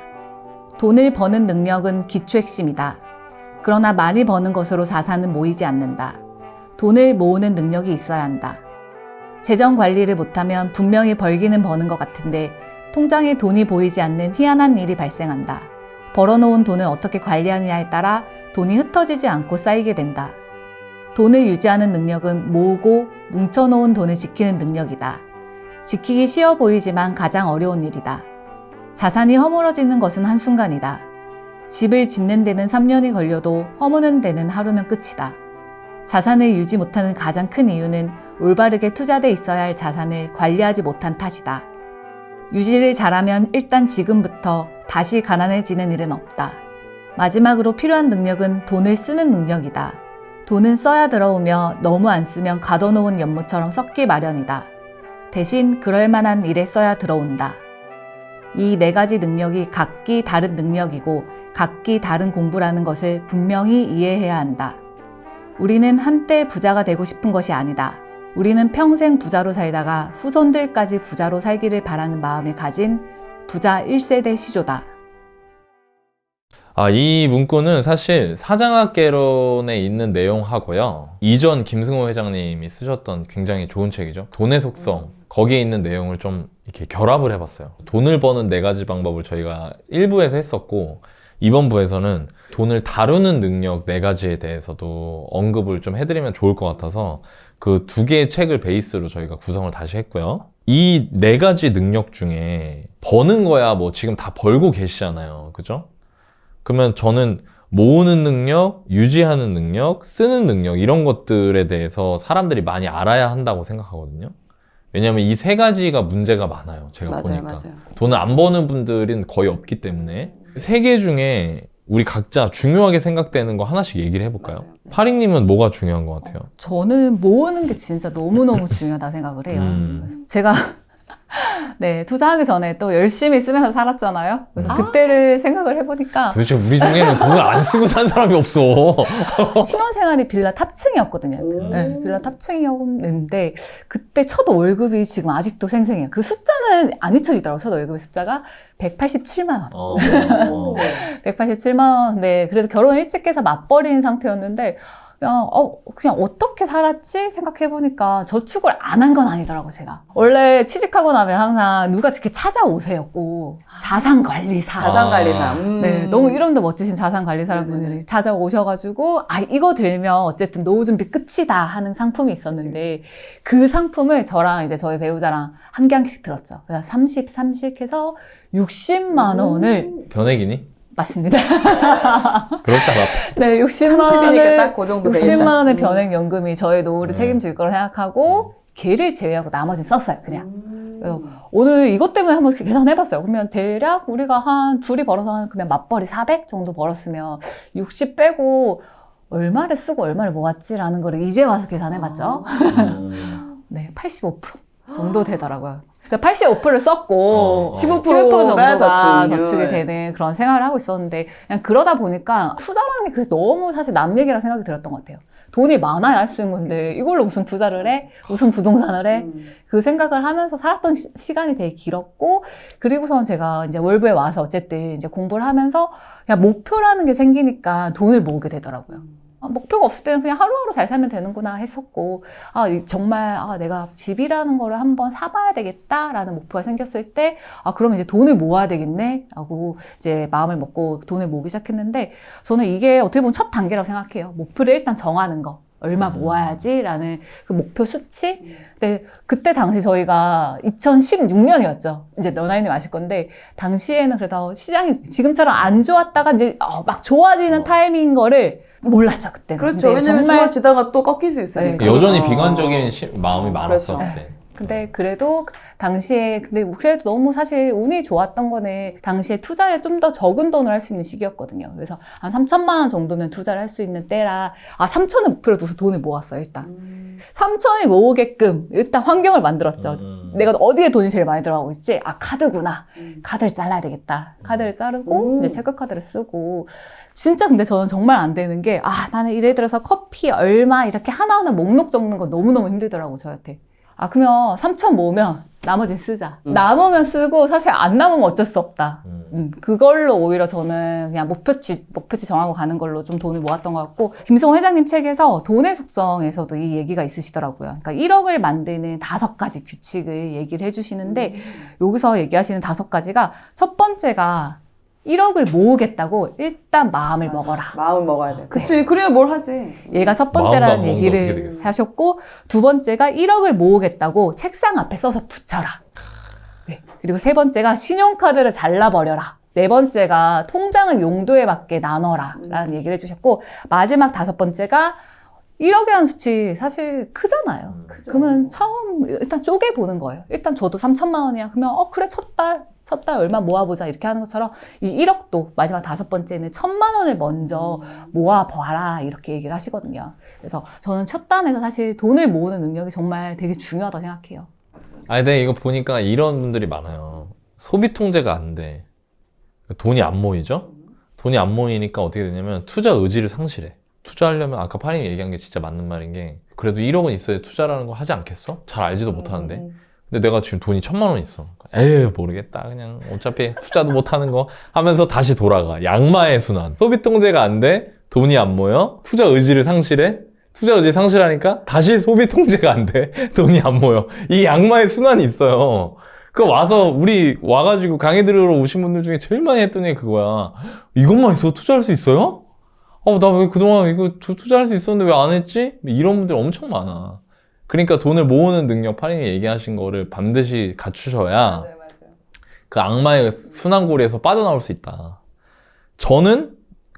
돈을 버는 능력은 기초 핵심이다. 그러나 많이 버는 것으로 자산은 모이지 않는다. 돈을 모으는 능력이 있어야 한다. 재정 관리를 못하면 분명히 벌기는 버는 것 같은데 통장에 돈이 보이지 않는 희한한 일이 발생한다. 벌어놓은 돈을 어떻게 관리하느냐에 따라 돈이 흩어지지 않고 쌓이게 된다. 돈을 유지하는 능력은 모으고 뭉쳐놓은 돈을 지키는 능력이다. 지키기 쉬워 보이지만 가장 어려운 일이다. 자산이 허물어지는 것은 한순간이다. 집을 짓는 데는 3년이 걸려도 허무는 데는 하루면 끝이다. 자산을 유지 못하는 가장 큰 이유는 올바르게 투자돼 있어야 할 자산을 관리하지 못한 탓이다. 유지를 잘하면 일단 지금부터 다시 가난해지는 일은 없다. 마지막으로 필요한 능력은 돈을 쓰는 능력이다. 돈은 써야 들어오며 너무 안 쓰면 가둬놓은 연못처럼 썩기 마련이다. 대신 그럴 만한 일에 써야 들어온다. 이 4가지 능력이 각기 다른 능력이고 각기 다른 공부라는 것을 분명히 이해해야 한다. 우리는 한때 부자가 되고 싶은 것이 아니다. 우리는 평생 부자로 살다가 후손들까지 부자로 살기를 바라는 마음을 가진 부자 1세대 시조다.
이 문구는 사실 사장학개론에 있는 내용하고요, 이전 김승호 회장님이 쓰셨던 굉장히 좋은 책이죠. 돈의 속성, 거기에 있는 내용을 좀 이렇게 결합을 해봤어요. 돈을 버는 4가지 방법을 저희가 1부에서 했었고, 이번 부에서는 돈을 다루는 능력 4가지에 대해서도 언급을 좀 해드리면 좋을 것 같아서 그 2개의 책을 베이스로 저희가 구성을 다시 했고요. 이 4가지 능력 중에 버는 거야 뭐 지금 다 벌고 계시잖아요. 그죠? 그러면 저는 모으는 능력, 유지하는 능력, 쓰는 능력, 이런 것들에 대해서 사람들이 많이 알아야 한다고 생각하거든요. 왜냐하면 이 3가지가 문제가 많아요. 제가 보니까.
맞아요.
돈을 안 버는 분들은 거의 없기 때문에 3개 중에 우리 각자 중요하게 생각되는 거 하나씩 얘기를 해볼까요?
맞아요. 네.
파링님은 뭐가 중요한 것 같아요?
저는 모으는 게 진짜 너무너무 중요하다 생각을 해요. 그래서 제가 네, 투자하기 전에 또 열심히 쓰면서 살았잖아요. 그래서 그때를 생각을 해보니까
도대체 우리 중에는 돈을 안 쓰고 산 사람이 없어.
신혼생활이 빌라 탑층이었거든요. 네, 빌라 탑층이었는데 그때 첫 월급이 지금 아직도 생생해요. 그 숫자는 안 잊혀지더라고요. 첫 월급의 숫자가 187만 원. 187만 원. 네, 그래서 결혼을 일찍 해서 맞벌이인 상태였는데 그냥 어떻게 살았지 생각해보니까 저축을 안 한 건 아니더라고, 제가. 원래 취직하고 나면 항상 누가 이렇게 찾아오세요고. 자산관리사.
자산관리사.
네, 너무 이름도 멋지신 자산관리사분들이 찾아오셔가지고, 이거 들면 어쨌든 노후 준비 끝이다 하는 상품이 있었는데, 그 상품을 저랑 이제 저희 배우자랑 한 개씩 들었죠. 그래서 30 해서 60만 원을.
변액이니?
맞습니다.
그렇다, 맞다.
네, 60만
30이니까
원을,
딱 그 정도
60만 원의 변액연금이 저의 노후를
네.
책임질 거라 생각하고, 걔를 제외하고 나머지는 썼어요, 그냥. 그래서 오늘 이것 때문에 한번 계산해봤어요. 그러면 대략 우리가 둘이 벌어서 한 그냥 맞벌이 400 정도 벌었으면 60 빼고 얼마를 쓰고 얼마를 모았지라는 거를 이제 와서 계산해봤죠. 네, 85% 정도 되더라고요. 그러니까 85%를 썼고
15%
15% 정도가
저축.
저축이 되는 그런 생활을 하고 있었는데 그냥 그러다 보니까 투자라는 게 그래서 너무 사실 남 얘기라는 생각이 들었던 것 같아요. 돈이 많아야 할 수 있는 건데 이걸로 무슨 투자를 해? 무슨 부동산을 해? 그 생각을 하면서 살았던 시간이 되게 길었고 그리고선 제가 이제 월부에 와서 어쨌든 이제 공부를 하면서 그냥 목표라는 게 생기니까 돈을 모으게 되더라고요. 목표가 없을 때는 그냥 하루하루 잘 살면 되는구나 했었고 정말 내가 집이라는 거를 한번 사봐야 되겠다라는 목표가 생겼을 때 그러면 이제 돈을 모아야 되겠네 하고 이제 마음을 먹고 돈을 모으기 시작했는데 저는 이게 어떻게 보면 첫 단계라고 생각해요. 목표를 일단 정하는 거. 얼마 모아야지라는 그 목표 수치. 근데 그때 당시 저희가 2016년이었죠. 이제 너나이님 아실 건데 당시에는 그래도 시장이 지금처럼 안 좋았다가 이제 막 좋아지는 타이밍인 거를 몰랐죠 그때는.
그렇죠.
근데
왜냐면
정말
좋아지다가 또 꺾일 수 있으니까.
네.
여전히 비관적인 마음이 많았어,
그렇죠.
그때.
근데 그래도 당시에 그래도 너무 사실 운이 좋았던 거는 당시에 투자를 좀 더 적은 돈을 할 수 있는 시기였거든요. 그래서 한 3천만 원 정도면 투자를 할 수 있는 때라 3천을 목표로 둬서 돈을 모았어요 일단. 3천을 모으게끔 일단 환경을 만들었죠. 내가 어디에 돈이 제일 많이 들어가고 있지? 카드구나. 카드를 잘라야 되겠다. 카드를 자르고 이제 체크카드를 쓰고 진짜 근데 저는 정말 안 되는 게 나는 예를 들어서 커피 얼마 이렇게 하나하나 목록 적는 거 너무너무 힘들더라고 저한테. 그러면 3천 모으면 나머지는 쓰자. 남으면 쓰고 사실 안 남으면 어쩔 수 없다. 그걸로 오히려 저는 그냥 목표치 정하고 가는 걸로 좀 돈을 모았던 것 같고 김승호 회장님 책에서 돈의 속성에서도 이 얘기가 있으시더라고요. 그러니까 1억을 만드는 5가지 규칙을 얘기를 해주시는데 여기서 얘기하시는 5가지가 첫 번째가 1억을 모으겠다고 일단 마음을 먹어라.
마음을 먹어야 돼. 그치. 그래야 뭘 하지.
얘가 첫
마음도 안
번째라는
먹는데 어떻게
얘기를
되겠어.
하셨고 두 번째가 1억을 모으겠다고 책상 앞에 써서 붙여라. 네. 그리고 세 번째가 신용카드를 잘라버려라. 네 번째가 통장은 용도에 맞게 나눠라 라는 얘기를 해주셨고 마지막 5번째가 1억이라는 수치 사실 크잖아요. 그러면 처음 일단 쪼개보는 거예요. 일단 저도 3천만 원이야. 그러면 그래 첫 달 얼마 모아보자 이렇게 하는 것처럼 이 1억도 마지막 5번째는 1,000만 원을 먼저 모아봐라 이렇게 얘기를 하시거든요. 그래서 저는 첫 단에서 사실 돈을 모으는 능력이 정말 되게 중요하다고 생각해요.
근데 이거 보니까 이런 분들이 많아요. 소비 통제가 안 돼. 돈이 안 모이죠? 돈이 안 모이니까 어떻게 되냐면 투자 의지를 상실해. 투자하려면 아까 파림이 얘기한 게 진짜 맞는 말인 게 그래도 1억은 있어야 투자라는 거 하지 않겠어? 잘 알지도 못하는데. 근데 내가 지금 돈이 1,000만 원 있어. 모르겠다. 그냥 어차피 투자도 못하는 거 하면서 다시 돌아가. 양마의 순환. 소비 통제가 안 돼. 돈이 안 모여. 투자 의지를 상실해. 투자 의지 상실하니까 다시 소비 통제가 안 돼. 돈이 안 모여. 이 양마의 순환이 있어요. 우리 와가지고 강의 들으러 오신 분들 중에 제일 많이 했던 얘기 그거야. 이것만 있어도 투자할 수 있어요? 나 왜 그동안 이거 투자할 수 있었는데 왜 안 했지? 이런 분들 엄청 많아. 그러니까 돈을 모으는 능력, 파림이 얘기하신 거를 반드시 갖추셔야
맞아요.
그 악마의 순환고리에서 빠져나올 수 있다. 저는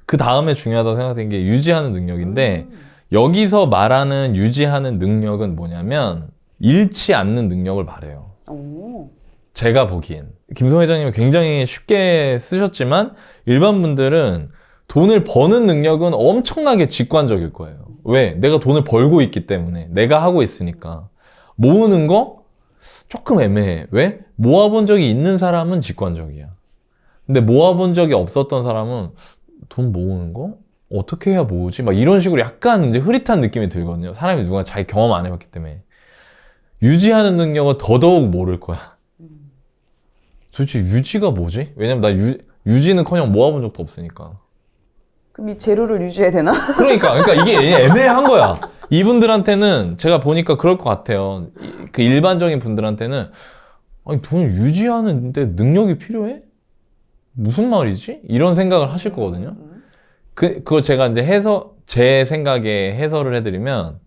그 다음에 중요하다고 생각된 게 유지하는 능력인데 여기서 말하는 유지하는 능력은 뭐냐면 잃지 않는 능력을 말해요. 제가 보기엔. 김성 회장님은 굉장히 쉽게 쓰셨지만 일반 분들은 돈을 버는 능력은 엄청나게 직관적일 거예요. 왜? 내가 돈을 벌고 있기 때문에. 내가 하고 있으니까. 모으는 거? 조금 애매해. 왜? 모아본 적이 있는 사람은 직관적이야. 근데 모아본 적이 없었던 사람은 돈 모으는 거? 어떻게 해야 모으지? 막 이런 식으로 약간 이제 흐릿한 느낌이 들거든요. 사람이 누가 자기 경험 안 해봤기 때문에. 유지하는 능력은 더더욱 모를 거야. 도대체 유지가 뭐지? 왜냐면 나 유지는커녕 모아본 적도 없으니까.
그럼 이 재료를 유지해야 되나?
그러니까 이게 애매한 거야. 이분들한테는 제가 보니까 그럴 것 같아요. 그 일반적인 분들한테는 아니 돈을 유지하는데 능력이 필요해? 무슨 말이지? 이런 생각을 하실 거거든요. 그걸 제가 이제 제 생각에 해설을 해드리면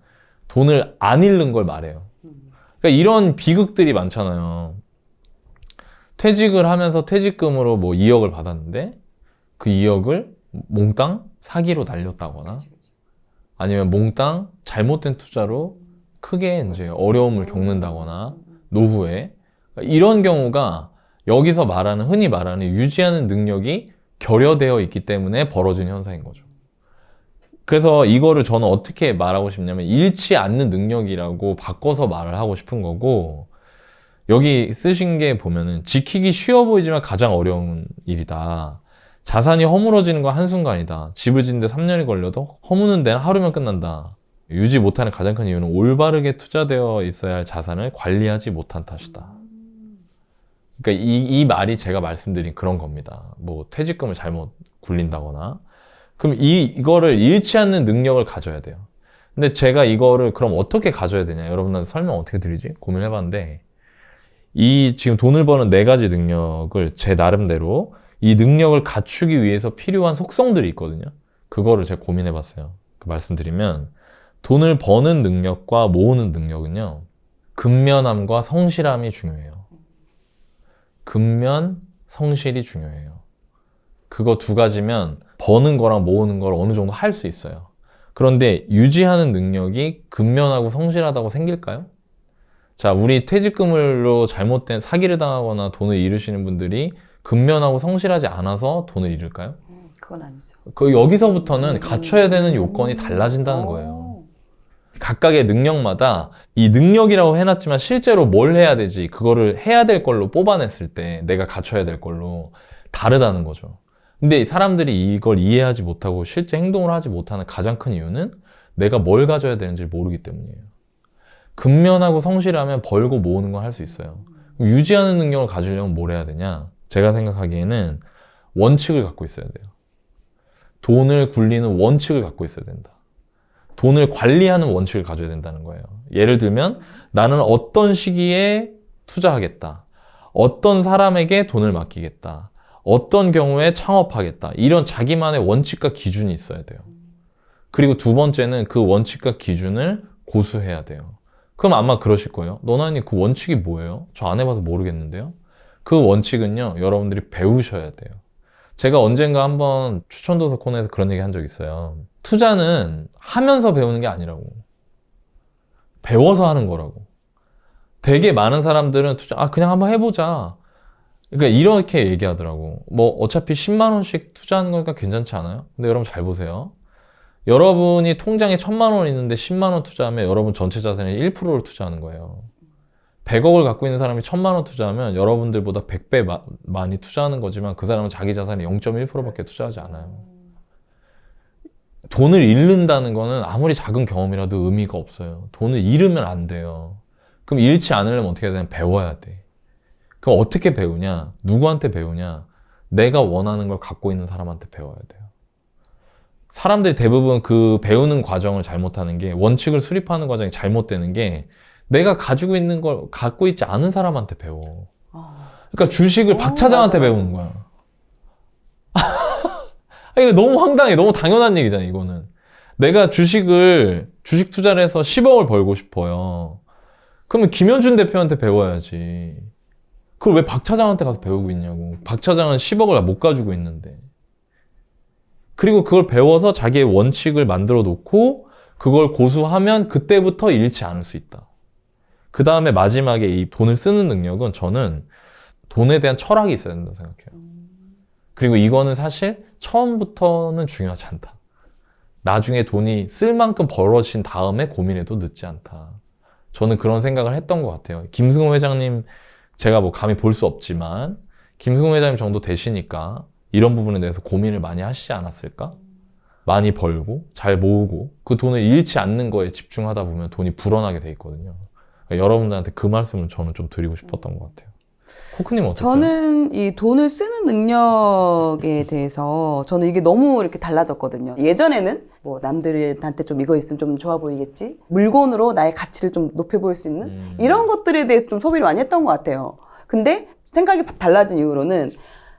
돈을 안 잃는 걸 말해요. 그러니까 이런 비극들이 많잖아요. 퇴직을 하면서 퇴직금으로 뭐 2억을 받았는데 그 2억을 몽땅 사기로 날렸다거나 아니면 몽땅 잘못된 투자로 크게 이제 어려움을 겪는다거나 노후에 이런 경우가 여기서 흔히 말하는 유지하는 능력이 결여되어 있기 때문에 벌어진 현상인 거죠. 그래서 이거를 저는 어떻게 말하고 싶냐면 잃지 않는 능력이라고 바꿔서 말을 하고 싶은 거고 여기 쓰신 게 보면은 지키기 쉬워 보이지만 가장 어려운 일이다. 자산이 허물어지는 건 한순간이다. 집을 짓는데 3년이 걸려도 허무는 데는 하루면 끝난다. 유지 못하는 가장 큰 이유는 올바르게 투자되어 있어야 할 자산을 관리하지 못한 탓이다. 그러니까 이 말이 제가 말씀드린 그런 겁니다. 뭐 퇴직금을 잘못 굴린다거나. 그럼 이거를 잃지 않는 능력을 가져야 돼요. 근데 제가 이거를 그럼 어떻게 가져야 되냐? 여러분한테 설명 어떻게 드리지? 고민해봤는데 지금 돈을 버는 4가지 능력을 제 나름대로 이 능력을 갖추기 위해서 필요한 속성들이 있거든요. 그거를 제가 고민해봤어요. 말씀드리면 돈을 버는 능력과 모으는 능력은요. 근면함과 성실함이 중요해요. 근면, 성실이 중요해요. 그거 2가지면 버는 거랑 모으는 걸 어느 정도 할 수 있어요. 그런데 유지하는 능력이 근면하고 성실하다고 생길까요? 자, 우리 퇴직금으로 잘못된 사기를 당하거나 돈을 잃으시는 분들이 근면하고 성실하지 않아서 돈을 잃을까요?
그건 아니죠.
여기서부터는 갖춰야 되는 요건이 달라진다는 거예요. 각각의 능력마다 이 능력이라고 해놨지만 실제로 뭘 해야 되지, 그거를 해야 될 걸로 뽑아냈을 때 내가 갖춰야 될 걸로 다르다는 거죠. 근데 사람들이 이걸 이해하지 못하고 실제 행동을 하지 못하는 가장 큰 이유는 내가 뭘 가져야 되는지 모르기 때문이에요. 근면하고 성실하면 벌고 모으는 건 할 수 있어요. 그럼 유지하는 능력을 가지려면 뭘 해야 되냐? 제가 생각하기에는 원칙을 갖고 있어야 돼요. 돈을 굴리는 원칙을 갖고 있어야 된다. 돈을 관리하는 원칙을 가져야 된다는 거예요. 예를 들면 나는 어떤 시기에 투자하겠다. 어떤 사람에게 돈을 맡기겠다. 어떤 경우에 창업하겠다. 이런 자기만의 원칙과 기준이 있어야 돼요. 그리고 2번째는 그 원칙과 기준을 고수해야 돼요. 그럼 아마 그러실 거예요. 너나님 그 원칙이 뭐예요? 저 안 해봐서 모르겠는데요. 그 원칙은요, 여러분들이 배우셔야 돼요. 제가 언젠가 한번 추천도서 코너에서 그런 얘기 한 적 있어요. 투자는 하면서 배우는 게 아니라고. 배워서 하는 거라고. 되게 많은 사람들은 그냥 한번 해보자. 그러니까 이렇게 얘기하더라고. 뭐 어차피 10만 원씩 투자하는 거니까 괜찮지 않아요? 근데 여러분 잘 보세요. 여러분이 통장에 1000만 원 있는데 10만 원 투자하면 여러분 전체 자산의 1%를 투자하는 거예요. 100억을 갖고 있는 사람이 1000만 원 투자하면 여러분들보다 100배 많이 투자하는 거지만 그 사람은 자기 자산의 0.1%밖에 투자하지 않아요. 돈을 잃는다는 거는 아무리 작은 경험이라도 의미가 없어요. 돈을 잃으면 안 돼요. 그럼 잃지 않으려면 어떻게 해야 되냐? 배워야 돼. 그럼 어떻게 배우냐? 누구한테 배우냐? 내가 원하는 걸 갖고 있는 사람한테 배워야 돼요. 사람들이 대부분 그 배우는 과정을 잘못하는 게, 원칙을 수립하는 과정이 잘못되는 게 내가 가지고 있는 걸 갖고 있지 않은 사람한테 배워. 그러니까 주식을 박 차장한테
맞아.
배우는 거야. 이거 너무 황당해. 너무 당연한 얘기잖아, 이거는. 내가 주식 투자를 해서 10억을 벌고 싶어요. 그러면 김현준 대표한테 배워야지. 그걸 왜 박 차장한테 가서 배우고 있냐고. 박 차장은 10억을 못 가지고 있는데. 그리고 그걸 배워서 자기의 원칙을 만들어 놓고 그걸 고수하면 그때부터 잃지 않을 수 있다. 그 다음에 마지막에 이 돈을 쓰는 능력은 저는 돈에 대한 철학이 있어야 된다고 생각해요. 그리고 이거는 사실 처음부터는 중요하지 않다. 나중에 돈이 쓸 만큼 벌어진 다음에 고민해도 늦지 않다. 저는 그런 생각을 했던 것 같아요. 김승호 회장님, 제가 뭐 감히 볼 수 없지만 김승호 회장님 정도 되시니까 이런 부분에 대해서 고민을 많이 하시지 않았을까? 많이 벌고 잘 모으고 그 돈을 잃지 않는 거에 집중하다 보면 돈이 불어나게 돼 있거든요. 그러니까 여러분들한테 그 말씀을 저는 좀 드리고 싶었던 것 같아요. 코크님 어떠세요?
저는 이 돈을 쓰는 능력에 대해서 저는 이게 너무 이렇게 달라졌거든요. 예전에는 뭐 남들한테 좀 이거 있으면 좀 좋아 보이겠지? 물건으로 나의 가치를 좀 높여 보일 수 있는 이런 것들에 대해서 좀 소비를 많이 했던 것 같아요. 근데 생각이 달라진 이후로는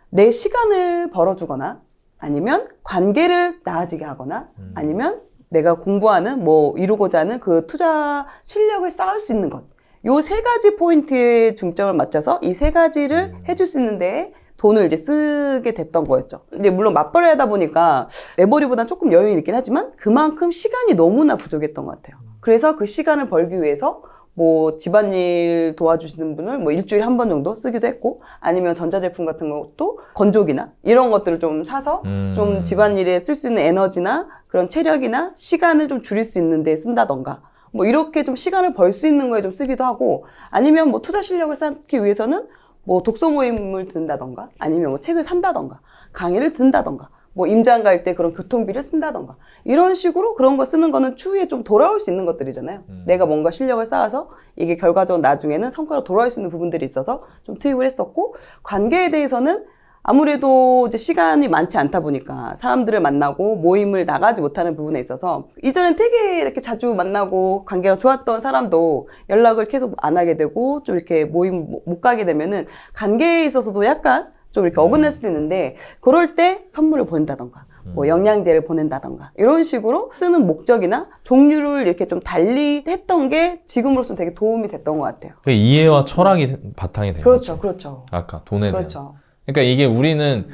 내 시간을 벌어주거나 아니면 관계를 나아지게 하거나 아니면 내가 공부하는 뭐 이루고자 하는 그 투자 실력을 쌓을 수 있는 것. 요 세 가지 포인트에 중점을 맞춰서 이 세 가지를 해줄 수 있는 데에 돈을 이제 쓰게 됐던 거였죠. 근데 물론 맞벌이 하다 보니까 내벌이보다는 조금 여유가 있긴 하지만 그만큼 시간이 너무나 부족했던 것 같아요. 그래서 그 시간을 벌기 위해서 뭐 집안일 도와주시는 분을 뭐 일주일에 한 번 정도 쓰기도 했고 아니면 전자제품 같은 것도 건조기나 이런 것들을 좀 사서 좀 집안일에 쓸 수 있는 에너지나 그런 체력이나 시간을 좀 줄일 수 있는 데 쓴다던가 뭐 이렇게 좀 시간을 벌 수 있는 거에 좀 쓰기도 하고 아니면 뭐 투자 실력을 쌓기 위해서는 뭐 독서 모임을 든다던가 아니면 뭐 책을 산다던가 강의를 듣는다던가 뭐 임장 갈 때 그런 교통비를 쓴다던가 이런 식으로 그런 거 쓰는 거는 추후에 좀 돌아올 수 있는 것들이잖아요. 내가 뭔가 실력을 쌓아서 이게 결과적으로 나중에는 성과로 돌아올 수 있는 부분들이 있어서 좀 투입을 했었고 관계에 대해서는 아무래도 이제 시간이 많지 않다 보니까 사람들을 만나고 모임을 나가지 못하는 부분에 있어서 이전엔 되게 이렇게 자주 만나고 관계가 좋았던 사람도 연락을 계속 안 하게 되고 좀 이렇게 모임 못 가게 되면은 관계에 있어서도 약간 좀 이렇게 어긋날 수도 있는데 그럴 때 선물을 보낸다던가 뭐 영양제를 보낸다던가 이런 식으로 쓰는 목적이나 종류를 이렇게 좀 달리 했던 게 지금으로서는 되게 도움이 됐던 것 같아요.
그 이해와 철학이 바탕이 되는
그렇죠,
거죠.
그렇죠.
아까 돈에 대한.
그렇죠.
그러니까 이게 우리는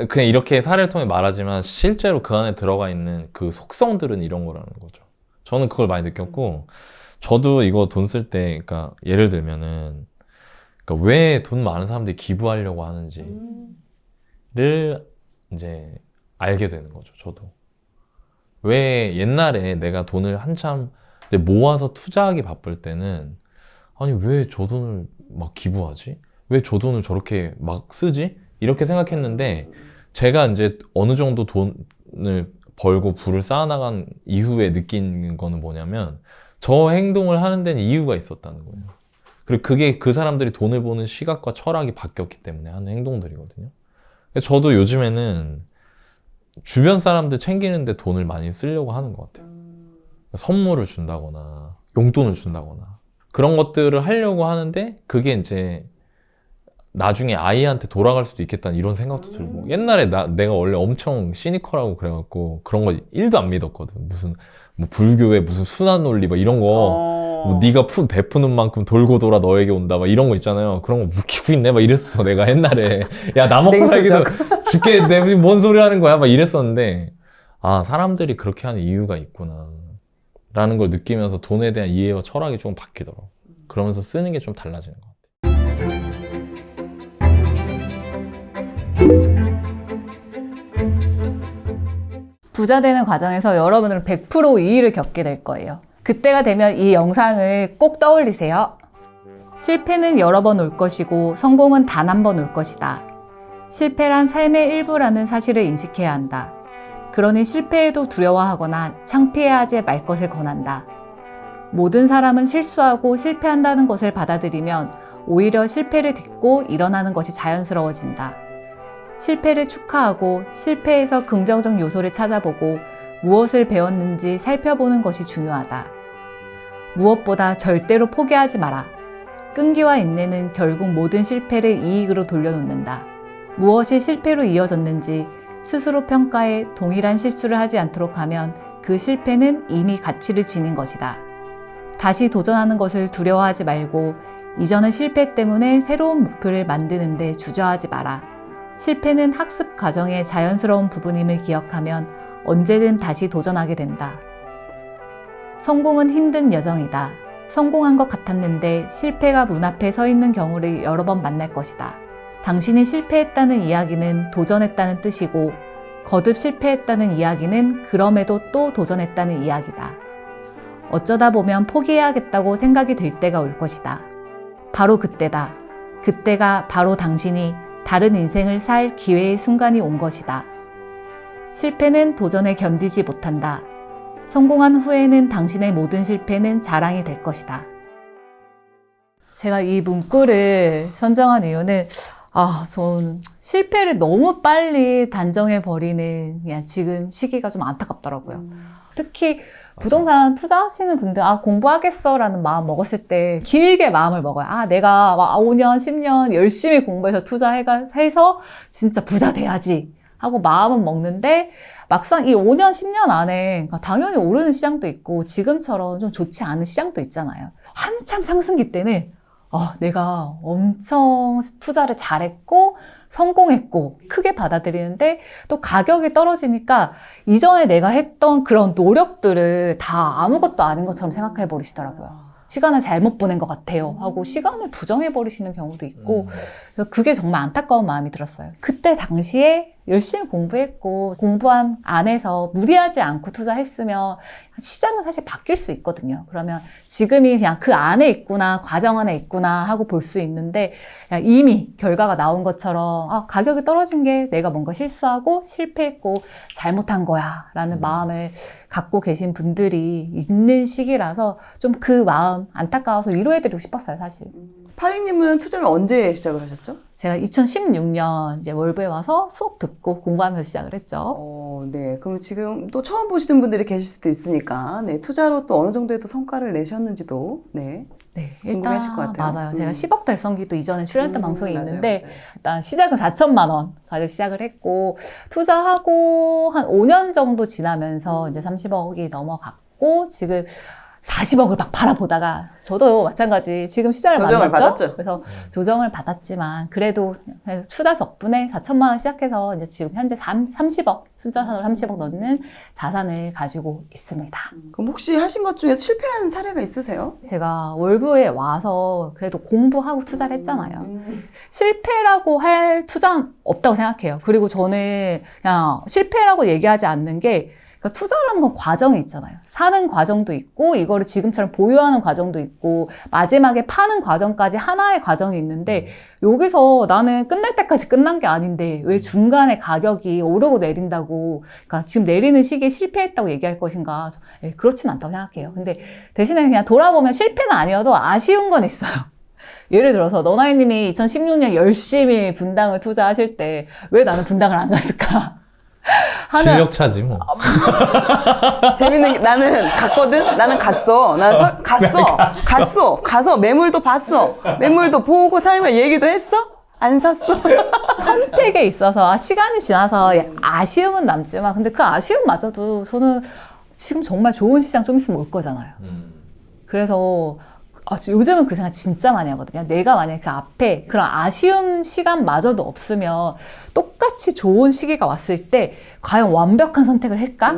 그냥 이렇게 사례를 통해 말하지만 실제로 그 안에 들어가 있는 그 속성들은 이런 거라는 거죠. 저는 그걸 많이 느꼈고 저도 이거 돈 쓸 때 그러니까 예를 들면은 그러니까 왜 돈 많은 사람들이 기부하려고 하는지를 이제 알게 되는 거죠. 저도 왜 옛날에 내가 돈을 한참 이제 모아서 투자하기 바쁠 때는 아니 왜 저 돈을 막 기부하지? 왜 저 돈을 저렇게 막 쓰지? 이렇게 생각했는데 제가 이제 어느 정도 돈을 벌고 부를 쌓아나간 이후에 느낀 거는 뭐냐면 저 행동을 하는 데는 이유가 있었다는 거예요. 그리고 그게 그 사람들이 돈을 버는 시각과 철학이 바뀌었기 때문에 하는 행동들이거든요. 저도 요즘에는 주변 사람들 챙기는데 돈을 많이 쓰려고 하는 것 같아요. 선물을 준다거나 용돈을 준다거나 그런 것들을 하려고 하는데 그게 이제 나중에 아이한테 돌아갈 수도 있겠다는 이런 생각도 들고 옛날에 내가 원래 엄청 시니컬하고 그래갖고 그런 거 1도 안 믿었거든. 무슨 뭐 불교의 무슨 순환 논리 막 이런 거 뭐 네가 베푸는 만큼 돌고 돌아 너에게 온다 막 이런 거 있잖아요. 그런 거 웃기고 있네 막 이랬어 내가 옛날에. 야 나 먹고 살기도 죽겠네 무슨 뭔 소리 하는 거야 막 이랬었는데 아 사람들이 그렇게 하는 이유가 있구나 라는 걸 느끼면서 돈에 대한 이해와 철학이 좀 바뀌더라고. 그러면서 쓰는 게 좀 달라지는 것 같아요.
부자 되는 과정에서 여러분은 100% 이의를 겪게 될 거예요. 그때가 되면 이 영상을 꼭 떠올리세요. 실패는 여러 번 올 것이고 성공은 단 한 번 올 것이다. 실패란 삶의 일부라는 사실을 인식해야 한다. 그러니 실패에도 두려워하거나 창피해하지 말 것을 권한다. 모든 사람은 실수하고 실패한다는 것을 받아들이면 오히려 실패를 딛고 일어나는 것이 자연스러워진다. 실패를 축하하고 실패에서 긍정적 요소를 찾아보고 무엇을 배웠는지 살펴보는 것이 중요하다. 무엇보다 절대로 포기하지 마라. 끈기와 인내는 결국 모든 실패를 이익으로 돌려놓는다. 무엇이 실패로 이어졌는지 스스로 평가해 동일한 실수를 하지 않도록 하면 그 실패는 이미 가치를 지닌 것이다. 다시 도전하는 것을 두려워하지 말고 이전의 실패 때문에 새로운 목표를 만드는 데 주저하지 마라. 실패는 학습 과정의 자연스러운 부분임을 기억하면 언제든 다시 도전하게 된다. 성공은 힘든 여정이다. 성공한 것 같았는데 실패가 문 앞에 서 있는 경우를 여러 번 만날 것이다. 당신이 실패했다는 이야기는 도전했다는 뜻이고 거듭 실패했다는 이야기는 그럼에도 또 도전했다는 이야기다. 어쩌다 보면 포기해야겠다고 생각이 들 때가 올 것이다. 바로 그때다. 그때가 바로 당신이 다른 인생을 살 기회의 순간이 온 것이다. 실패는 도전에 견디지 못한다. 성공한 후에는 당신의 모든 실패는 자랑이 될 것이다. 제가 이 문구를 선정한 이유는 저는 실패를 너무 빨리 단정해버리는 그냥 지금 시기가 좀 안타깝더라고요. 특히 부동산 투자하시는 분들, 공부하겠어라는 마음 먹었을 때 길게 마음을 먹어요. 내가 5년, 10년 열심히 공부해서 투자해서 진짜 부자 돼야지 하고 마음은 먹는데 막상 이 5년, 10년 안에 당연히 오르는 시장도 있고 지금처럼 좀 좋지 않은 시장도 있잖아요. 한참 상승기 때는 내가 엄청 투자를 잘했고 성공했고 크게 받아들이는데 또 가격이 떨어지니까 이전에 내가 했던 그런 노력들을 다 아무것도 아닌 것처럼 생각해 버리시더라고요. 시간을 잘못 보낸 것 같아요 하고 시간을 부정해 버리시는 경우도 있고 그래서 그게 정말 안타까운 마음이 들었어요. 그때 당시에 열심히 공부했고 공부한 안에서 무리하지 않고 투자했으면 시장은 사실 바뀔 수 있거든요. 그러면 지금이 그냥 그 안에 있구나, 과정 안에 있구나 하고 볼 수 있는데 이미 결과가 나온 것처럼 가격이 떨어진 게 내가 뭔가 실수하고 실패했고 잘못한 거야 라는 마음을 갖고 계신 분들이 있는 시기라서 좀 그 마음 안타까워서 위로해드리고 싶었어요, 사실.
파링님은 투자를 언제 시작을 하셨죠?
제가 2016년 이제 월부에 와서 수업 듣고 공부하면서 시작을 했죠.
네. 그럼 지금 또 처음 보시는 분들이 계실 수도 있으니까, 네. 투자로 또 어느 정도의 또 성과를 내셨는지도, 네.
네,
궁금하실 것 같아요.
맞아요. 제가 10억 달성기도 이전에 출연했던 방송이
맞아요,
있는데
맞아요.
일단 시작은 4천만 원 가지고 시작을 했고 투자하고 한 5년 정도 지나면서 이제 30억이 넘어갔고 지금 40억을 막 바라보다가 저도 마찬가지 지금 시장을
조정을
만났죠.
받았죠.
그래서 조정을 받았지만 그래도 투자 덕분에 4천만 원 시작해서 이제 지금 현재 30억 순자산으로 30억 넣는 자산을 가지고 있습니다.
그럼 혹시 하신 것 중에 실패한 사례가 있으세요?
제가 월부에 와서 그래도 공부하고 투자를 했잖아요. 실패라고 할 투자는 없다고 생각해요. 그리고 저는 그냥 실패라고 얘기하지 않는 게 그러니까 투자라는 건 과정이 있잖아요. 사는 과정도 있고 이거를 지금처럼 보유하는 과정도 있고 마지막에 파는 과정까지 하나의 과정이 있는데 여기서 나는 끝날 때까지 끝난 게 아닌데 왜 중간에 가격이 오르고 내린다고 그러니까 지금 내리는 시기에 실패했다고 얘기할 것인가. 그렇진 않다고 생각해요. 근데 대신에 그냥 돌아보면 실패는 아니어도 아쉬운 건 있어요. 예를 들어서 너나이님이 2016년 열심히 분당을 투자하실 때 왜 나는 분당을 안 갔을까?
실력 차지 뭐.
재밌는 게 나는 갔거든? 나는 갔어. 가서 매물도 봤어. 매물도 보고 사장님과 얘기도 했어? 안 샀어?
선택에 있어서 시간이 지나서 아쉬움은 남지만 근데 그 아쉬움마저도 저는 지금 정말 좋은 시장 좀 있으면 올 거잖아요. 그래서 요즘은 그 생각 진짜 많이 하거든요. 내가 만약에 그 앞에 그런 아쉬운 시간마저도 없으면 똑같이 좋은 시기가 왔을 때 과연 완벽한 선택을 할까?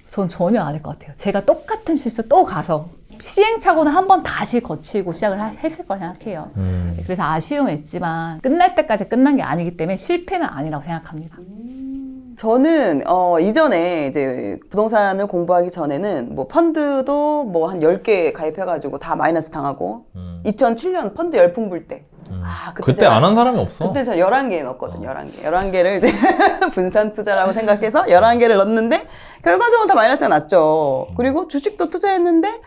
전 전혀 아닐 것 같아요. 제가 똑같은 실수 또 가서 시행착오는 한 번 다시 거치고 시작을 했을 거라 생각해요. 그래서 아쉬움은 있지만 끝날 때까지 끝난 게 아니기 때문에 실패는 아니라고 생각합니다.
저는 이전에 이제 부동산을 공부하기 전에는 뭐 펀드도 뭐 한 10개 가입해가지고 다 마이너스 당하고 2007년 펀드 열풍 불 때
그때 안 한 사람이 없어.
그때 저 11개 넣었거든요. 11개. 11개를 이제 분산 투자라고 생각해서 11개를 넣었는데 결과적으로 다 마이너스가 났죠. 그리고 주식도 투자했는데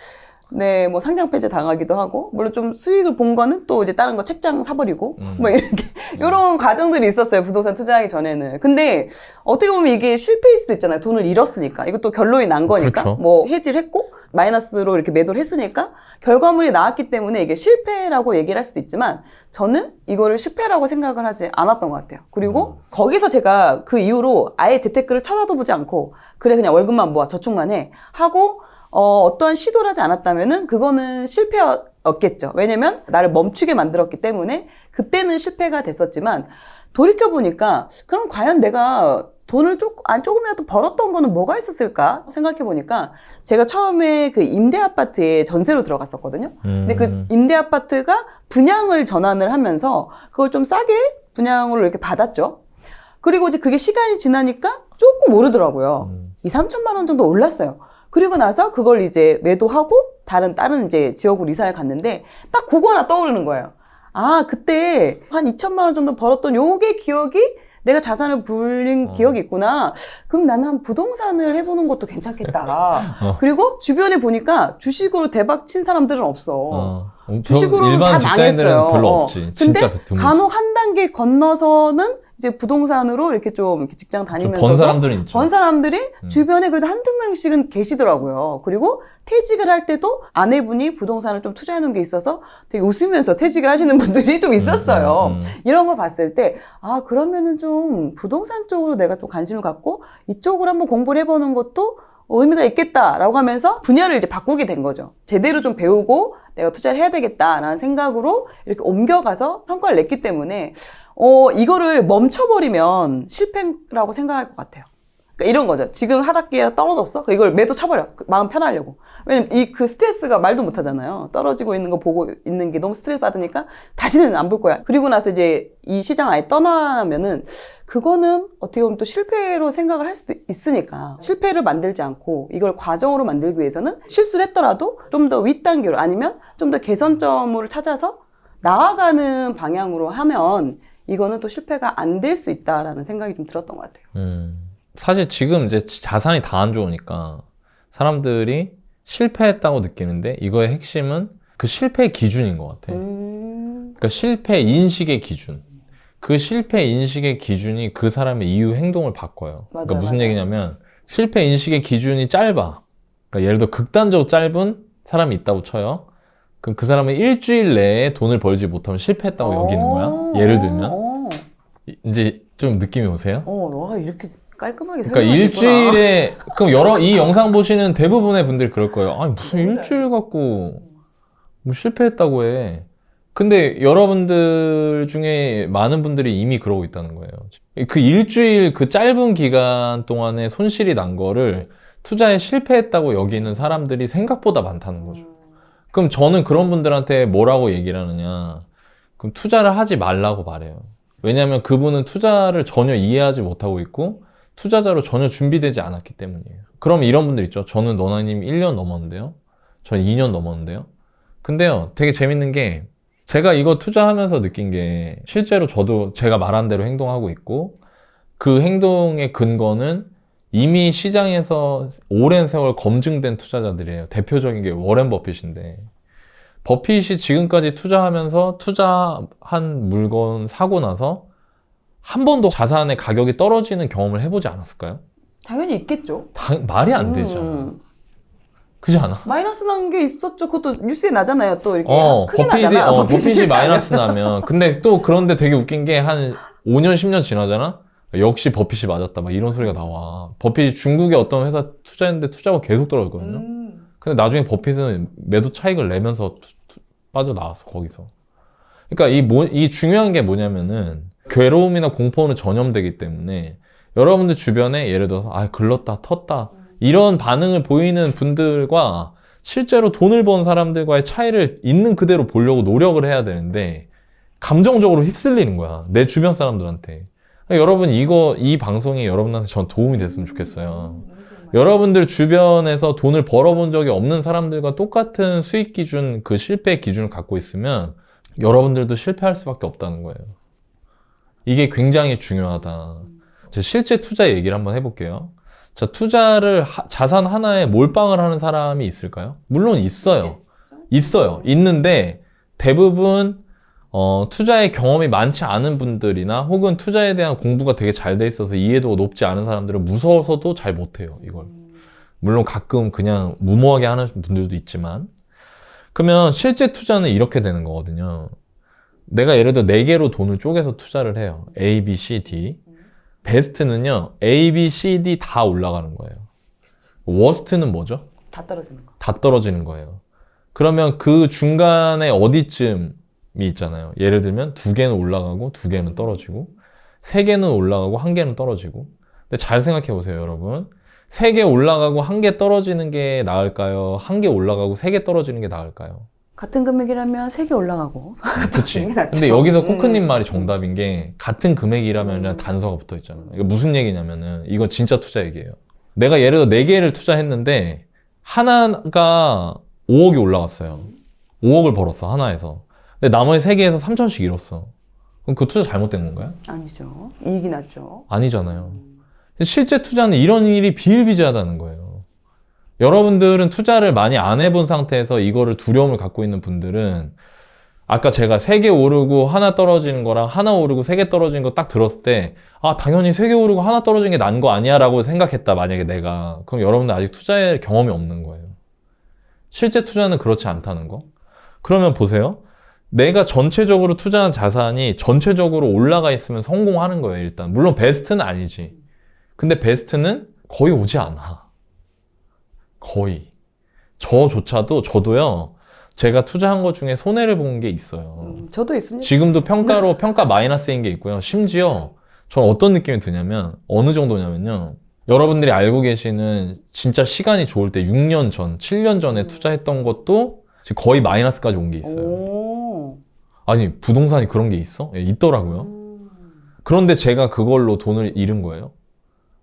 네, 뭐 상장 폐지 당하기도 하고, 물론 좀 수익을 본 거는 또 이제 다른 거 책장 사버리고, 뭐 이렇게, 이런 과정들이 있었어요, 부동산 투자하기 전에는. 근데 어떻게 보면 이게 실패일 수도 있잖아요. 돈을 잃었으니까. 이것도 결론이 난 거니까.
그렇죠.
뭐 해지를 했고, 마이너스로 이렇게 매도를 했으니까, 결과물이 나왔기 때문에 이게 실패라고 얘기를 할 수도 있지만, 저는 이거를 실패라고 생각을 하지 않았던 것 같아요. 그리고 거기서 제가 그 이후로 아예 재테크를 쳐다도 보지 않고, 그래, 그냥 월급만 모아, 저축만 해. 하고, 어떠한 시도를 하지 않았다면은 그거는 실패였겠죠. 왜냐면 나를 멈추게 만들었기 때문에 그때는 실패가 됐었지만 돌이켜보니까 그럼 과연 내가 돈을 조금이라도 벌었던 거는 뭐가 있었을까 생각해보니까 제가 처음에 그 임대 아파트에 전세로 들어갔었거든요. 근데 그 임대 아파트가 분양을 전환을 하면서 그걸 좀 싸게 분양으로 이렇게 받았죠. 그리고 이제 그게 시간이 지나니까 조금 오르더라고요. 2, 3천만 원 정도 올랐어요. 그리고 나서 그걸 이제 매도하고 다른 이제 지역으로 이사를 갔는데 딱 그거 하나 떠오르는 거예요. 아, 그때 한 2천만 원 정도 벌었던 요게 기억이 내가 자산을 불린 기억이 있구나. 그럼 나는 한 부동산을 해보는 것도 괜찮겠다. 그리고 주변에 보니까 주식으로 대박 친 사람들은 없어. 주식으로는
일반
다
직장인들은
망했어요.
별로 없지. 진짜
근데
드물지.
간혹 한 단계 건너서는 이제 부동산으로 이렇게 좀 이렇게 직장 다니면서도
번 사람들은 있죠.
번 사람들이 주변에 그래도 한두 명씩은 계시더라고요. 그리고 퇴직을 할 때도 아내분이 부동산을 좀 투자해 놓은 게 있어서 되게 웃으면서 퇴직을 하시는 분들이 좀 있었어요. 이런 걸 봤을 때, 아, 그러면은 좀 부동산 쪽으로 내가 좀 관심을 갖고 이쪽으로 한번 공부를 해보는 것도 의미가 있겠다라고 하면서 분야를 이제 바꾸게 된 거죠. 제대로 좀 배우고 내가 투자를 해야 되겠다라는 생각으로 이렇게 옮겨가서 성과를 냈기 때문에 이거를 멈춰버리면 실패라고 생각할 것 같아요. 그러니까 이런 거죠. 지금 하락기에 떨어졌어? 이걸 매도 쳐버려. 마음 편하려고. 왜냐면 그 스트레스가 말도 못 하잖아요. 떨어지고 있는 거 보고 있는 게 너무 스트레스 받으니까 다시는 안 볼 거야. 그리고 나서 이제 이 시장 아예 떠나면은 그거는 어떻게 보면 또 실패로 생각을 할 수도 있으니까 실패를 만들지 않고 이걸 과정으로 만들기 위해서는 실수를 했더라도 좀 더 윗단계로 아니면 좀 더 개선점을 찾아서 나아가는 방향으로 하면 이거는 또 실패가 안 될 수 있다라는 생각이 좀 들었던 것 같아요.
사실 지금 이제 자산이 다 안 좋으니까 사람들이 실패했다고 느끼는데 이거의 핵심은 그 실패의 기준인 것 같아. 그러니까 실패 인식의 기준. 그 실패 인식의 기준이 그 사람의 이후 행동을 바꿔요. 그러니까 무슨 얘기냐면 실패 인식의 기준이 짧아. 그러니까 예를 들어 극단적으로 짧은 사람이 있다고 쳐요. 그럼 그 사람은 일주일 내에 돈을 벌지 못하면 실패했다고 여기는 거야. 예를 들면. 이제 좀 느낌이 오세요?
와, 이렇게 깔끔하게
그러니까
설명하시구나.
일주일에, 그럼 이 영상 보시는 대부분의 분들이 그럴 거예요. 아니, 무슨 일주일 갖고 뭐 실패했다고 해. 근데 여러분들 중에 많은 분들이 이미 그러고 있다는 거예요. 그 일주일 그 짧은 기간 동안에 손실이 난 거를 투자에 실패했다고 여기는 사람들이 생각보다 많다는 거죠. 그럼 저는 그런 분들한테 뭐라고 얘기를 하느냐. 그럼 투자를 하지 말라고 말해요. 왜냐하면 그분은 투자를 전혀 이해하지 못하고 있고 투자자로 전혀 준비되지 않았기 때문이에요. 그럼 이런 분들 있죠. 저는 너나님 1년 넘었는데요. 저는 2년 넘었는데요. 근데요, 되게 재밌는 게 제가 이거 투자하면서 느낀 게 실제로 저도 제가 말한 대로 행동하고 있고 그 행동의 근거는 이미 시장에서 오랜 세월 검증된 투자자들이에요. 대표적인 게 워렌 버핏인데 버핏이 지금까지 투자하면서 투자한 물건 사고 나서 한 번도 자산의 가격이 떨어지는 경험을 해보지 않았을까요?
당연히 있겠죠.
말이 안 되잖아. 그렇지 않아?
마이너스 난 게 있었죠. 그것도 뉴스에 나잖아요. 또 이렇게 크게
버핏이,
나잖아.
버핏이
실패하면.
마이너스 나면. 근데 또 그런데 되게 웃긴 게 한 5년, 10년 지나잖아? 역시 버핏이 맞았다. 막 이런 소리가 나와. 버핏이 중국의 어떤 회사 투자했는데 투자가 계속 떨어졌거든요. 근데 나중에 버핏은 매도 차익을 내면서 빠져나왔어, 거기서. 그러니까 이 중요한 게 뭐냐면은 괴로움이나 공포는 전염되기 때문에 여러분들 주변에 예를 들어서 글렀다, 텄다 이런 반응을 보이는 분들과 실제로 돈을 번 사람들과의 차이를 있는 그대로 보려고 노력을 해야 되는데 감정적으로 휩쓸리는 거야. 내 주변 사람들한테. 그러니까 여러분 이 방송이 여러분한테 전 도움이 됐으면 좋겠어요. 여러분들 주변에서 돈을 벌어본 적이 없는 사람들과 똑같은 수익 기준, 그 실패 기준을 갖고 있으면 여러분들도 실패할 수밖에 없다는 거예요. 이게 굉장히 중요하다. 실제 투자 얘기를 한번 해볼게요. 자, 투자를 자산 하나에 몰빵을 하는 사람이 있을까요? 물론 있어요. 있는데 대부분 투자의 경험이 많지 않은 분들이나 혹은 투자에 대한 공부가 되게 잘 돼 있어서 이해도가 높지 않은 사람들은 무서워서도 잘 못해요, 이걸. 물론 가끔 그냥 무모하게 하는 분들도 있지만. 그러면 실제 투자는 이렇게 되는 거거든요. 내가 예를 들어 4개로 돈을 쪼개서 투자를 해요. A, B, C, D. 베스트는요, A, B, C, D 다 올라가는 거예요. 워스트는 뭐죠?
다 떨어지는 거.
다 떨어지는 거예요. 그러면 그 중간에 어디쯤 있잖아요. 예를 들면 2개는 올라가고 2개는 떨어지고 3개는 올라가고 1개는 떨어지고. 근데 잘 생각해 보세요, 여러분. 3개 올라가고 1개 떨어지는 게 나을까요? 1개 올라가고 3개 떨어지는 게 나을까요?
같은 금액이라면 3개 올라가고.
그치. 근데 여기서 코크님 말이 정답인 게 같은 금액이라면 단서가 붙어 있잖아. 이거 무슨 얘기냐면은 이건 진짜 투자 얘기예요. 내가 예를 들어 4개를 투자했는데 하나가 5억이 올라갔어요. 5억을 벌었어, 하나에서. 근데 나머지 3개에서 3천씩 잃었어. 그럼 그 투자 잘못된 건가요?
아니죠. 이익이 났죠.
아니잖아요. 실제 투자는 이런 일이 비일비재하다는 거예요. 여러분들은 투자를 많이 안 해본 상태에서 이거를 두려움을 갖고 있는 분들은 아까 제가 3개 오르고 하나 떨어지는 거랑 하나 오르고 3개 떨어지는 거 딱 들었을 때 아, 당연히 3개 오르고 하나 떨어지는 게 난 거 아니야 라고 생각했다, 만약에 내가. 그럼 여러분들 아직 투자의 경험이 없는 거예요. 실제 투자는 그렇지 않다는 거. 그러면 보세요. 내가 전체적으로 투자한 자산이 전체적으로 올라가 있으면 성공하는 거예요, 일단. 물론 베스트는 아니지. 근데 베스트는 거의 오지 않아. 거의. 저도요, 제가 투자한 것 중에 손해를 본 게 있어요.
저도 있습니다.
지금도 평가 마이너스인 게 있고요. 심지어 저는 어떤 느낌이 드냐면, 어느 정도냐면요. 여러분들이 알고 계시는 진짜 시간이 좋을 때 6년 전, 7년 전에 투자했던 것도 지금 거의 마이너스까지 온 게 있어요.
오.
아니, 부동산이 그런 게 있어? 예, 있더라고요. 그런데 제가 그걸로 돈을 잃은 거예요?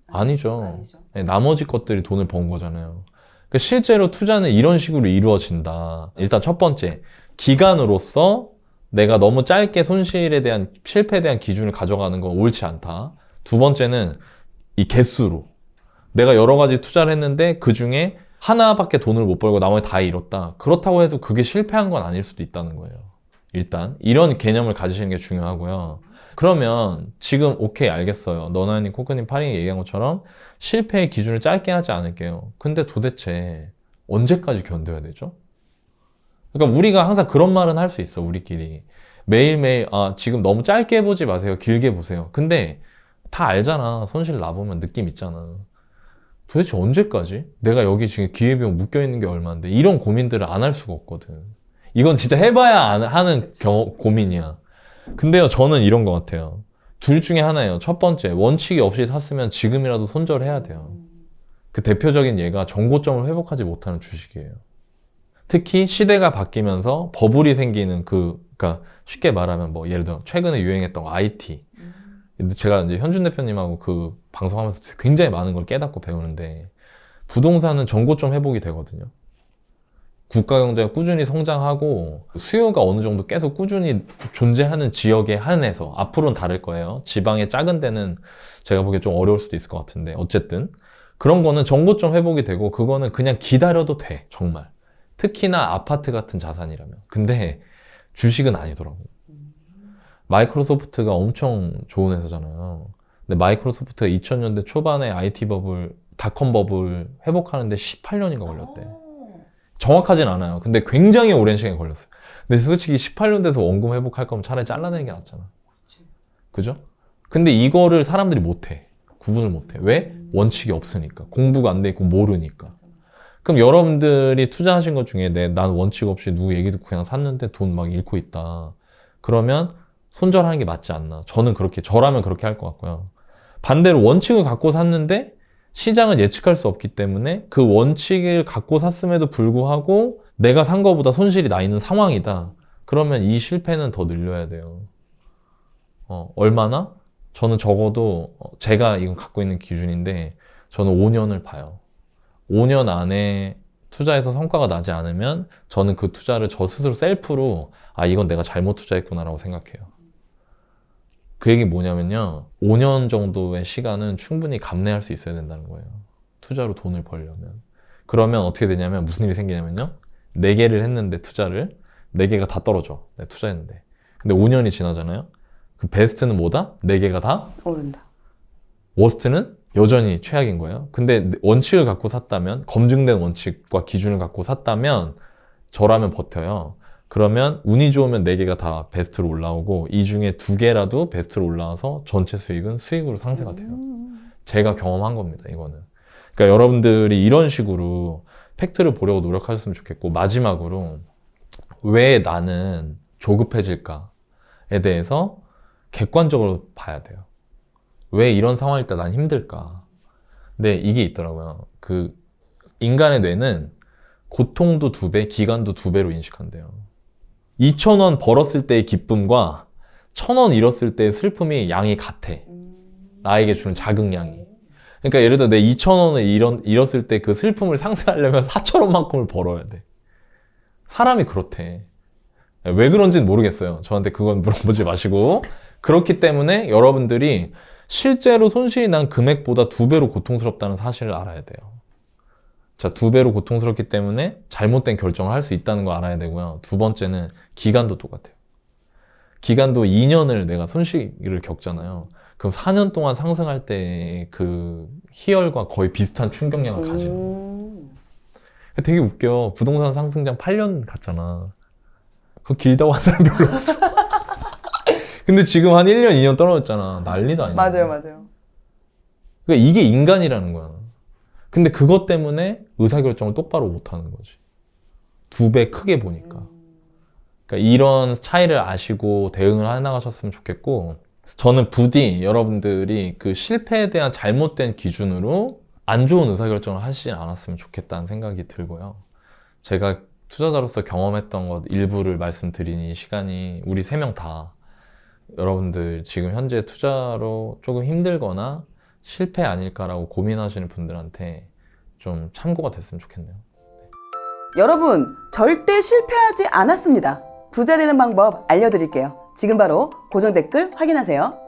아니죠. 예, 나머지 것들이 돈을 번 거잖아요. 그러니까 실제로 투자는 이런 식으로 이루어진다. 일단 첫 번째, 기간으로서 내가 너무 짧게 손실에 대한, 실패에 대한 기준을 가져가는 건 옳지 않다. 두 번째는 이 개수로. 내가 여러 가지 투자를 했는데 그 중에 하나밖에 돈을 못 벌고 나머지 다 잃었다. 그렇다고 해서 그게 실패한 건 아닐 수도 있다는 거예요. 일단 이런 개념을 가지시는 게 중요하고요. 그러면 지금 오케이, 알겠어요. 너나님, 코크님, 파링이 얘기한 것처럼 실패의 기준을 짧게 하지 않을게요. 근데 도대체 언제까지 견뎌야 되죠? 그러니까 우리가 항상 그런 말은 할 수 있어, 우리끼리. 매일매일 지금 너무 짧게 보지 마세요. 길게 보세요. 근데 다 알잖아. 손실 나보면 느낌 있잖아. 도대체 언제까지? 내가 여기 지금 기회비용 묶여있는 게 얼마인데 이런 고민들을 안 할 수가 없거든. 이건 진짜 해봐야 하는 고민이야. 근데요, 저는 이런 것 같아요. 둘 중에 하나예요. 첫 번째, 원칙이 없이 샀으면 지금이라도 손절해야 돼요. 그 대표적인 예가 정고점을 회복하지 못하는 주식이에요. 특히 시대가 바뀌면서 버블이 생기는 그러니까 쉽게 말하면 뭐 예를 들어 최근에 유행했던 거 IT. 제가 이제 현준 대표님하고 그 방송하면서 굉장히 많은 걸 깨닫고 배우는데, 부동산은 정고점 회복이 되거든요. 국가 경제가 꾸준히 성장하고 수요가 어느 정도 계속 꾸준히 존재하는 지역에 한해서, 앞으로는 다를 거예요. 지방의 작은 데는 제가 보기에 좀 어려울 수도 있을 것 같은데, 어쨌든 그런 거는 정고점 회복이 되고 그거는 그냥 기다려도 돼, 정말. 특히나 아파트 같은 자산이라면. 근데 주식은 아니더라고. 마이크로소프트가 엄청 좋은 회사잖아요. 근데 마이크로소프트가 2000년대 초반에 IT 버블, 닷컴 버블 회복하는데 18년인가 걸렸대. 정확하진 않아요. 근데 굉장히 오랜 시간이 걸렸어요. 근데 솔직히 18년 돼서 원금 회복할 거면 차라리 잘라내는 게 낫잖아. 그죠? 근데 이거를 사람들이 못해. 구분을 못해. 왜? 원칙이 없으니까. 공부가 안 돼 있고 모르니까. 그럼 여러분들이 투자하신 것 중에 난 원칙 없이 누구 얘기 듣고 그냥 샀는데 돈 막 잃고 있다. 그러면 손절하는 게 맞지 않나. 저라면 그렇게 할 것 같고요. 반대로 원칙을 갖고 샀는데 시장은 예측할 수 없기 때문에 그 원칙을 갖고 샀음에도 불구하고 내가 산 거보다 손실이 나 있는 상황이다. 그러면 이 실패는 더 늘려야 돼요. 얼마나? 저는 적어도 제가 이건 갖고 있는 기준인데 저는 5년을 봐요. 5년 안에 투자해서 성과가 나지 않으면 저는 그 투자를 저 스스로 셀프로 이건 내가 잘못 투자했구나라고 생각해요. 그 얘기 뭐냐면요, 5년 정도의 시간은 충분히 감내할 수 있어야 된다는 거예요. 투자로 돈을 벌려면. 그러면 어떻게 되냐면 무슨 일이 생기냐면요, 4개를 했는데 투자를 4개가 다 떨어져. 내가 투자했는데. 근데 5년이 지나잖아요. 그 베스트는 뭐다? 4개가 다
오른다.
워스트는 여전히 최악인 거예요. 근데 원칙을 갖고 샀다면, 검증된 원칙과 기준을 갖고 샀다면 저라면 버텨요. 그러면 운이 좋으면 4개가 다 베스트로 올라오고 이 중에 2개라도 베스트로 올라와서 전체 수익은 수익으로 상쇄가 돼요. 제가 경험한 겁니다, 이거는. 그러니까 여러분들이 이런 식으로 팩트를 보려고 노력하셨으면 좋겠고, 마지막으로 왜 나는 조급해질까에 대해서 객관적으로 봐야 돼요. 왜 이런 상황일 때 난 힘들까? 근데 이게 있더라고요. 그 인간의 뇌는 고통도 2배, 기간도 2배로 인식한대요. 2,000원 벌었을 때의 기쁨과 1,000원 잃었을 때의 슬픔이 양이 같아. 나에게 주는 자극량이. 그러니까 예를 들어 내 2,000원을 잃었을 때 그 슬픔을 상쇄하려면 4,000원만큼을 벌어야 돼. 사람이 그렇대. 왜 그런지는 모르겠어요. 저한테 그건 물어보지 마시고. 그렇기 때문에 여러분들이 실제로 손실이 난 금액보다 2배로 고통스럽다는 사실을 알아야 돼요. 자, 2배로 고통스럽기 때문에 잘못된 결정을 할 수 있다는 거 알아야 되고요. 두 번째는 기간도 똑같아요. 기간도 2년을 내가 손실을 겪잖아요. 그럼 4년 동안 상승할 때 그 희열과 거의 비슷한 충격량을 가지는 거예요. 되게 웃겨. 부동산 상승장 8년 갔잖아. 그거 길다고 한 사람 별로 없어. 근데 지금 한 1년, 2년 떨어졌잖아. 난리도 아니야.
맞아요.
그러니까 이게 인간이라는 거야. 근데 그것 때문에 의사결정을 똑바로 못하는 거지. 2배 크게 보니까. 그러니까 이런 차이를 아시고 대응을 해나가셨으면 좋겠고, 저는 부디 여러분들이 그 실패에 대한 잘못된 기준으로 안 좋은 의사결정을 하시지 않았으면 좋겠다는 생각이 들고요. 제가 투자자로서 경험했던 것 일부를 말씀드린 이 시간이 우리 3명 다 여러분들 지금 현재 투자로 조금 힘들거나 실패 아닐까라고 고민하시는 분들한테 좀 참고가 됐으면 좋겠네요.
여러분, 절대 실패하지 않았습니다. 부자 되는 방법 알려드릴게요. 지금 바로 고정 댓글 확인하세요.